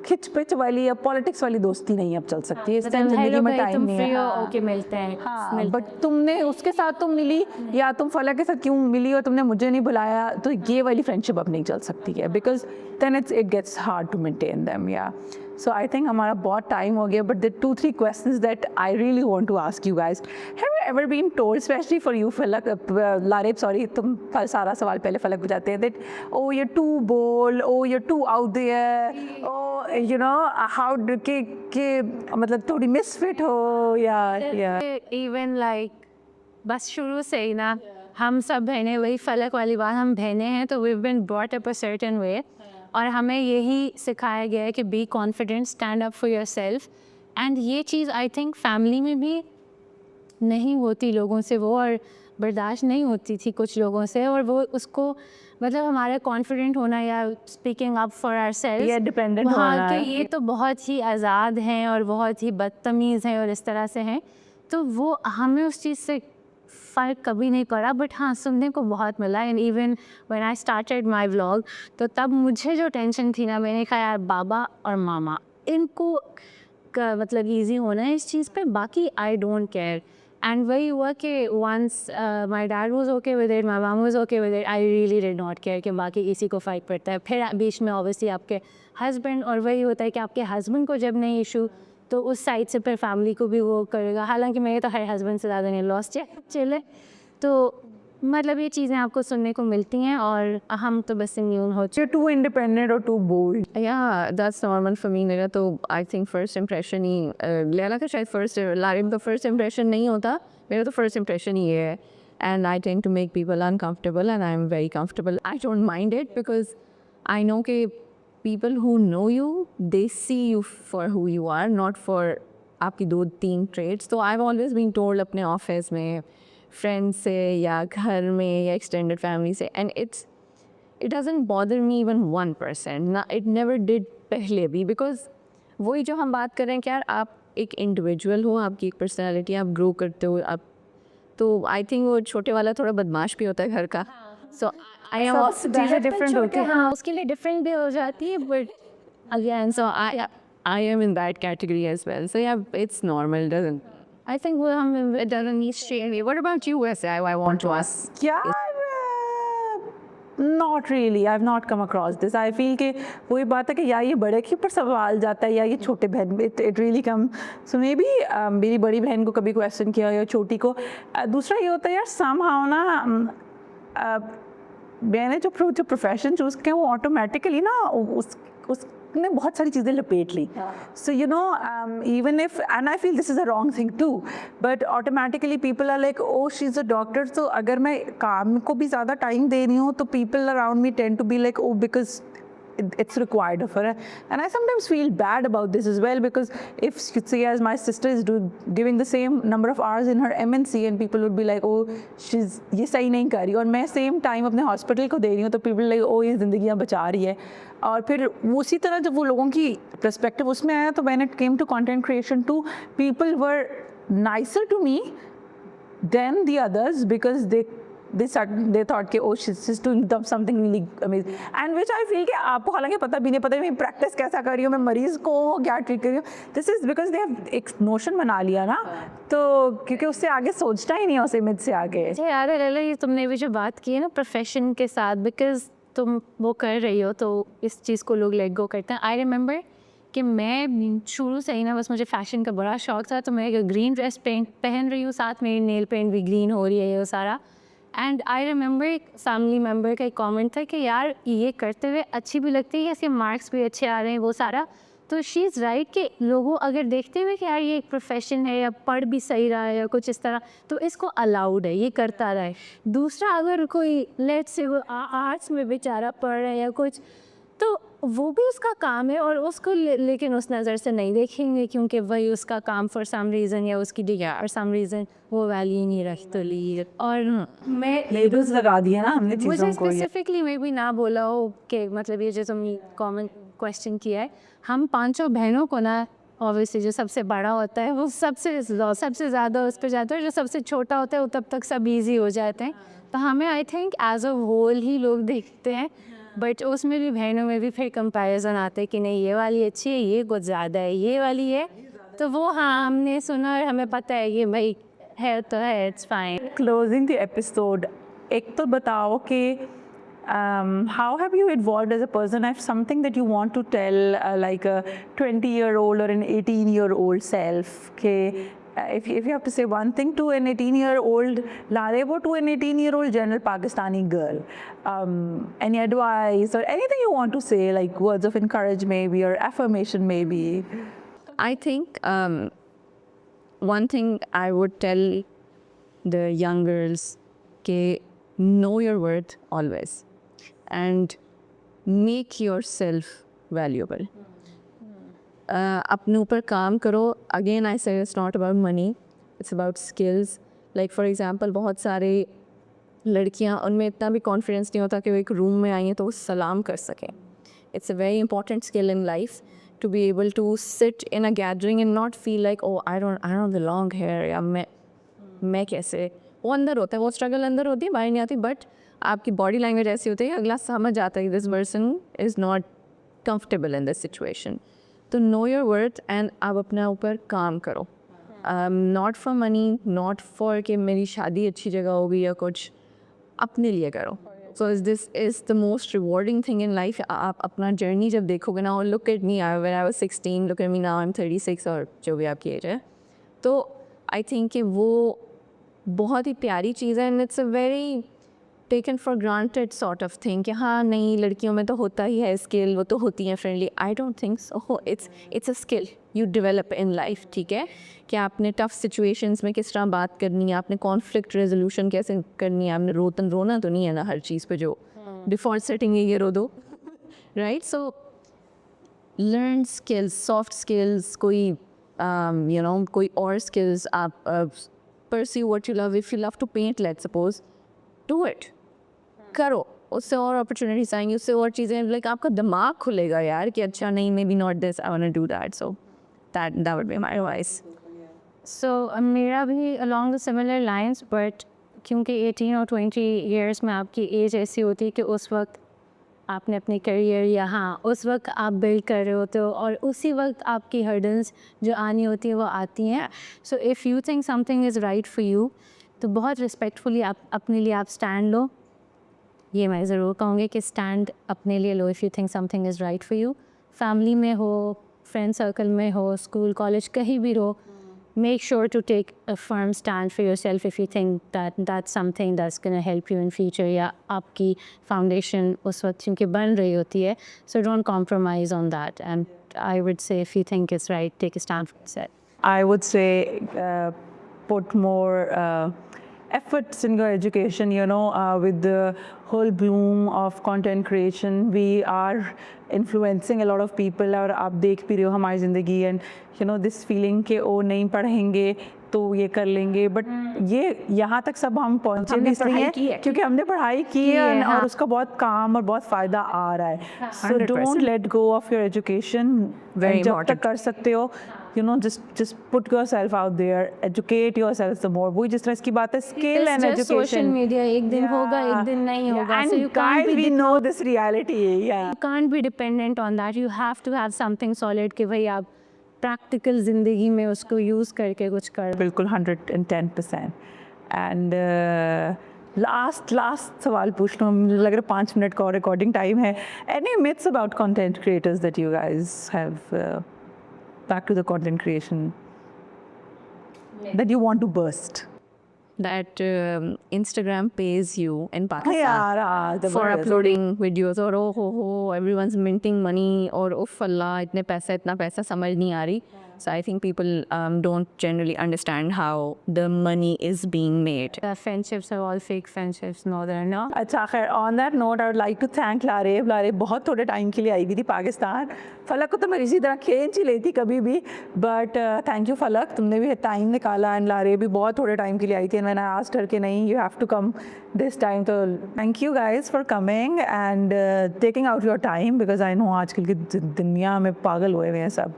S1: खिच पिच वाली या पॉलिटिक्स वाली दोस्ती नहीं अब चल सकती है। इस टाइम जिंदगी में टाइम नहीं है।
S4: ओके मिलते हैं,
S1: हाँ, बट तुमने उसके साथ तुम मिली या तुम फलक के साथ क्यों मिली और तुमने मुझे नहीं बुलाया, तो ये वाली फ्रेंडशिप अब नहीं चल सकती है, because then it gets hard to maintain them. या सो आई थिंक हमारा बहुत टाइम हो गया, but the 2-3 questions that I really want to ask you guys, have you ever been told, specially for you Falak, Lareb sorry, तुम सारा सवाल पहले फलक बुझाते हैं, that oh you too bold, oh you too out there, oh you know how के मतलब थोड़ी misfit हो या
S4: इवन लाइक बस शुरू से ही ना हम सब बहनें, वही फलक वाली बात, हम बहनें हैं तो we been brought up a certain way, और हमें यही सिखाया गया है कि be confident, stand up for yourself, and ये चीज़ आई थिंक फैमिली में भी नहीं होती लोगों से वो, और बर्दाश्त नहीं होती थी कुछ लोगों से, और वो उसको मतलब हमारा कॉन्फिडेंट होना या speaking up for ourself,
S1: ये डिपेंडेंट होना
S4: कि
S1: है।
S4: ये तो बहुत ही आज़ाद हैं और बहुत ही बदतमीज़ हैं और इस तरह से हैं, तो वो हमें उस चीज़ से फ़र्क कभी नहीं पड़ा, बट हाँ सुनने को बहुत मिला। And even when I started my vlog, तो तब मुझे जो टेंशन थी ना, मैंने कहा यार बाबा और मामा इनको का मतलब ईजी होना है इस चीज़ पे, बाकी आई डोंट केयर। एंड वही हुआ कि once my dad was okay with it, my mama was okay with it, I really did not care कि बाकी किसी को फ़र्क पड़ता है। फिर बीच में ऑब्वियसली आपके हस्बैंड, और वही होता है कि आपके हस्बैंड को जब नहीं इशू, तो उस साइड से फिर फैमिली को भी वो करेगा। हालांकि मेरे तो हर हस्बैंड से ज़्यादा नहीं लॉस्ट चिल है, तो मतलब ये चीज़ें आपको सुनने को मिलती हैं, और हम तो बस इम्यून हो चुके।
S1: You're too independent or too bold.
S3: Yeah, that's normal for me. मेरा तो I think first impression ही लैला का शायद first, लारिब का first impression नहीं होता, मेरा तो first impression ही है, and I tend to make people uncomfortable and I'm very comfortable. I don't mind it because I know कि people who know you, they see you for who you are, not for आपकी 2-3 traits. तो I've always been told अपने office में, friends से या घर में या एक्सटेंडेड फैमिली से, and it doesn't bother me even 1%, ना इट नेवर डिड पहले भी, बिकॉज वही जो हम बात कर रहे हैं कि यार आप एक इंडिविजुअल हो, आपकी एक पर्सनैलिटी, आप ग्रो करते हो आप, तो आई थिंक वो छोटे वाला थोड़ा बदमाश भी होता है घर का, सो आई एम
S4: चीज़ें डिफरेंट होती हैं, हाँ उसके लिए डिफरेंट भी हो जाती है, but again so
S3: I am in that category as well, so yeah, it's normal, doesn't
S4: I think वो हम it doesn't need shame.
S3: What about you, वैसे I want to ask?
S1: यार Not really. I've not come across this. I feel कि वही बात है कि या ये बड़े के ऊपर सवाल जाता है या ये छोटे बहन it really come. So maybe मेरी बड़ी बहन को कभी क्वेश्चन किया या छोटी को. दूसरा ये होता है यार somehow ना मैंने जो प्रोफेशन चूज़ किया वो ऑटोमेटिकली ना उसने बहुत सारी चीज़ें लपेट ली. So you know even if and I feel this is a wrong thing to, but automatically people are like oh she is a doctor. तो अगर मैं काम को भी ज़्यादा टाइम दे रही हूँ तो people around me tend to be like oh because it's required of her, and I sometimes feel bad about this as well, because if say as my sister is giving the same number of hours in her MNC and people would be like oh she's ये सही नहीं कर रही, और मैं same time अपने hospital को दे रही हूँ तो people like oh ये ज़िंदगियाँ बचा रही है. और फिर उसी तरह जब वो लोगों की perspective उसमें आया तो when it came to content creation too, people were nicer to me than the others because they thought कि oh she's doing something really amazing, and which I feel कि आपको हालांकि पता भी नहीं, पता नहीं प्रैक्टिस कैसा कर रही हूँ मैं, मरीज को क्या ट्रीट कर रही हूँ. This is because they have एक नोशन बना लिया ना, तो क्योंकि उससे आगे सोचता ही नहीं है उस इमेज से आगे.
S4: यार लला ये तुमने भी जो बात की है ना प्रोफेशन के साथ, बिकॉज तुम वो कर रही हो तो इस चीज़ को लोग लेट गो करते हैं. आई रिमेंबर कि मैं शुरू से ही ना बस मुझे फ़ैशन का बड़ा शौक था, तो मैं एक ग्रीन ड्रेस पहन रही हूँ, साथ मेरी नेल पेंट भी ग्रीन हो रही है वो सारा. एंड आई रिमेंबर एक फैमिली मेम्बर का एक कमेंट था कि यार ये करते हुए अच्छी भी लगती है, इसके मार्क्स भी अच्छे आ रहे हैं वो सारा. तो शी इज़ राइट कि लोगों अगर देखते हुए कि यार ये एक प्रोफेशन है या पढ़ भी सही रहा है या कुछ इस तरह, तो इसको अलाउड है, ये करता रहे. दूसरा अगर कोई लेट्स से वो आर्ट्स में बेचारा पढ़ रहा है या कुछ, तो वो भी उसका काम है और उसको लेकिन उस नज़र से नहीं देखेंगे क्योंकि वही उसका काम फॉर सम रीज़न या उसकी डिग्री फॉर सम रीज़न वो वैल्यू नहीं रख तो ली. और मैं
S1: लेबल्स लगा दिए ना हमने चीज़ों
S4: मुझे
S1: को.
S4: स्पेसिफिकली मैं भी ना बोला हो कि मतलब ये जो तुमने कॉमन क्वेश्चन किया है, हम पांचों बहनों को ना ऑब्वियसली जो सबसे बड़ा होता है वो सबसे ज़्यादा उस पर जाता है, जो सबसे छोटा होता है वो तब तक सब इजी हो जाते हैं. तो हमें I think as a whole ही लोग देखते हैं, बट उसमें भी बहनों में भी फिर कंपैरिजन आता है कि नहीं ये वाली अच्छी है, ये कुछ ज़्यादा है, ये वाली है. तो वो हाँ हमने सुना और हमें पता है ये भाई है तो है, it's fine.
S1: Closing the episode, एक तो बताओ कि how have you evolved as a person? I have something that you want to tell like a 20-year-old or an 18-year-old self. Okay, if you have to say one thing to an 18-year-old Larevo, to an 18-year-old general Pakistani girl, any advice or anything you want to say, like words of encouragement maybe or affirmation maybe?
S3: I think one thing I would tell the young girls कि know your worth always and make yourself valuable. अपने ऊपर काम करो. Again I say it's not about money, it's about skills. Like for example बहुत सारे लड़कियां उनमें इतना भी कॉन्फिडेंस नहीं होता कि वो एक रूम में आई हैं तो वो सलाम कर सकें. It's a very important skill in life to be able to sit in a gathering and not feel like oh I don't belong here या मैं कैसे. वो अंदर होता है, वो स्ट्रगल अंदर होती है, बाहर नहीं आती. बट आपकी बॉडी लैंग्वेज ऐसी होती है अगला समझ आता है this person is not comfortable in this situation. तो नो योर वर्थ एंड आप अपना ऊपर काम करो. Not for money, not for कि मेरी शादी अच्छी जगह होगी या कुछ, अपने लिए करो. So this is the most rewarding thing in life. आप अपना जर्नी जब देखोगे ना, और look at me when I was 16, look at me now I am 36 और जो भी आपकी एज है, तो आई थिंक कि वो बहुत ही प्यारी चीज़ है. And it's a very taken for granted sort of thing कि हाँ नहीं लड़कियों में तो होता ही है स्किल, वो तो होती हैं friendly. I don't think so. It's a skill you develop in life. ठीक है कि आपने टफ सिचुएशंस में किस तरह बात करनी है, आपने कॉन्फ्लिक्ट रेजोल्यूशन कैसे करनी है, आपने रोना तो नहीं है ना हर चीज़ पे जो डिफ़ॉल्ट सेटिंग है ये रो दो, right. So learn skills, soft skills, कोई यू नो कोई और स्किल्स आप pursue what you love. If you love to paint, let's suppose, do it. करो, उससे और opportunities आएंगी, उससे और चीज़ें like आपका दिमाग खुलेगा यार कि अच्छा नहीं maybe not this, I want to do that. So that would be my advice.
S4: So मेरा भी along the similar lines, but क्योंकि 18 और 20 years में आपकी एज ऐसी होती है कि उस वक्त आपने अपनी करियर या हाँ उस वक्त आप बिल्ड कर रहे होते हो और उसी वक्त आपकी हर्डल्स जो आनी होती है वो आती हैं. So if you think something is right for you तो बहुत रिस्पेक्टफुली आप अपने लिए आप स्टैंड लो, ये मैं ज़रूर कहूँगी कि स्टैंड अपने लिए लो if you think something is right for you. Family में हो, फ्रेंड सर्कल में हो, स्कूल कॉलेज कहीं भी रहो, make sure to take a firm stand for yourself if you think that that's something that's going to help you in future या आपकी foundation उस वक्त क्योंकि बन रही होती है. So don't compromise on that, and I would say if you think it's right, take a stand for yourself.
S1: I would say put more efforts in your education, you know, with the whole bloom of content creation, we are influencing a lot of people. और आप देख भी रहे हो हमारी ज़िंदगी, and you know this feeling कि ओ नहीं पढ़ेंगे तो ये कर लेंगे, बट ये यहाँ तक सब हम पहुँचे भी इसलिए हैं क्योंकि हमने पढ़ाई की है और उसका बहुत काम और बहुत फ़ायदा आ रहा है. So don't let go of your education. जब तक कर सकते हो, you know, just put yourself out there, educate yourself some more. वही जिस तरह इसकी बात है, skill and
S4: It's just social
S1: education.
S4: media, एक दिन होगा, एक दिन नहीं होगा.
S1: And
S4: So you can't
S1: guys,
S4: be
S1: we know this reality. Yeah.
S4: you can't be dependent on that. You have to have something solid कि भाई आप practical ज़िंदगी में उसको use करके कुछ कर.
S1: बिल्कुल 110%. And last सवाल पूछ लो, मुझे लग रहा है 5 मिनट का और recording time है. Any myths about content creators that you guys have? Back to the content creation that you want to burst.
S3: That Instagram pays you in Pakistan
S1: Yeah, the
S3: for
S1: worst.
S3: uploading videos, और oh ho everyone's minting money, और उफ अल्लाह इतना पैसा समझ नहीं आ रही. So I think people don't generally understand how the money is being made.
S4: The friendships are all fake friendships. No, they're not.
S1: अच्छा खैर, on that note, I would like to thank Lareb. Lareb बहुत थोड़े टाइम के लिए आई हुई थी पाकिस्तान. फलक को तो मैं इसी तरह खींच ही लेती कभी भी, but thank you फलक, तुमने भी टाइम निकाला. एंड लारेब भी बहुत थोड़े टाइम के लिए आई थी, and when I asked her कि नहीं, you have to come this time. तो thank you guys for coming and taking out your time, because I know आजकल की दुनिया में पागल हुए हुए हैं सब.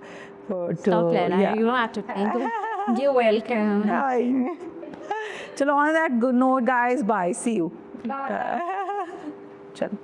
S4: Stop, Lena. You don't have to thank me. You're welcome.
S1: चलो, on that good note guys, bye, see you. Bye. चलो.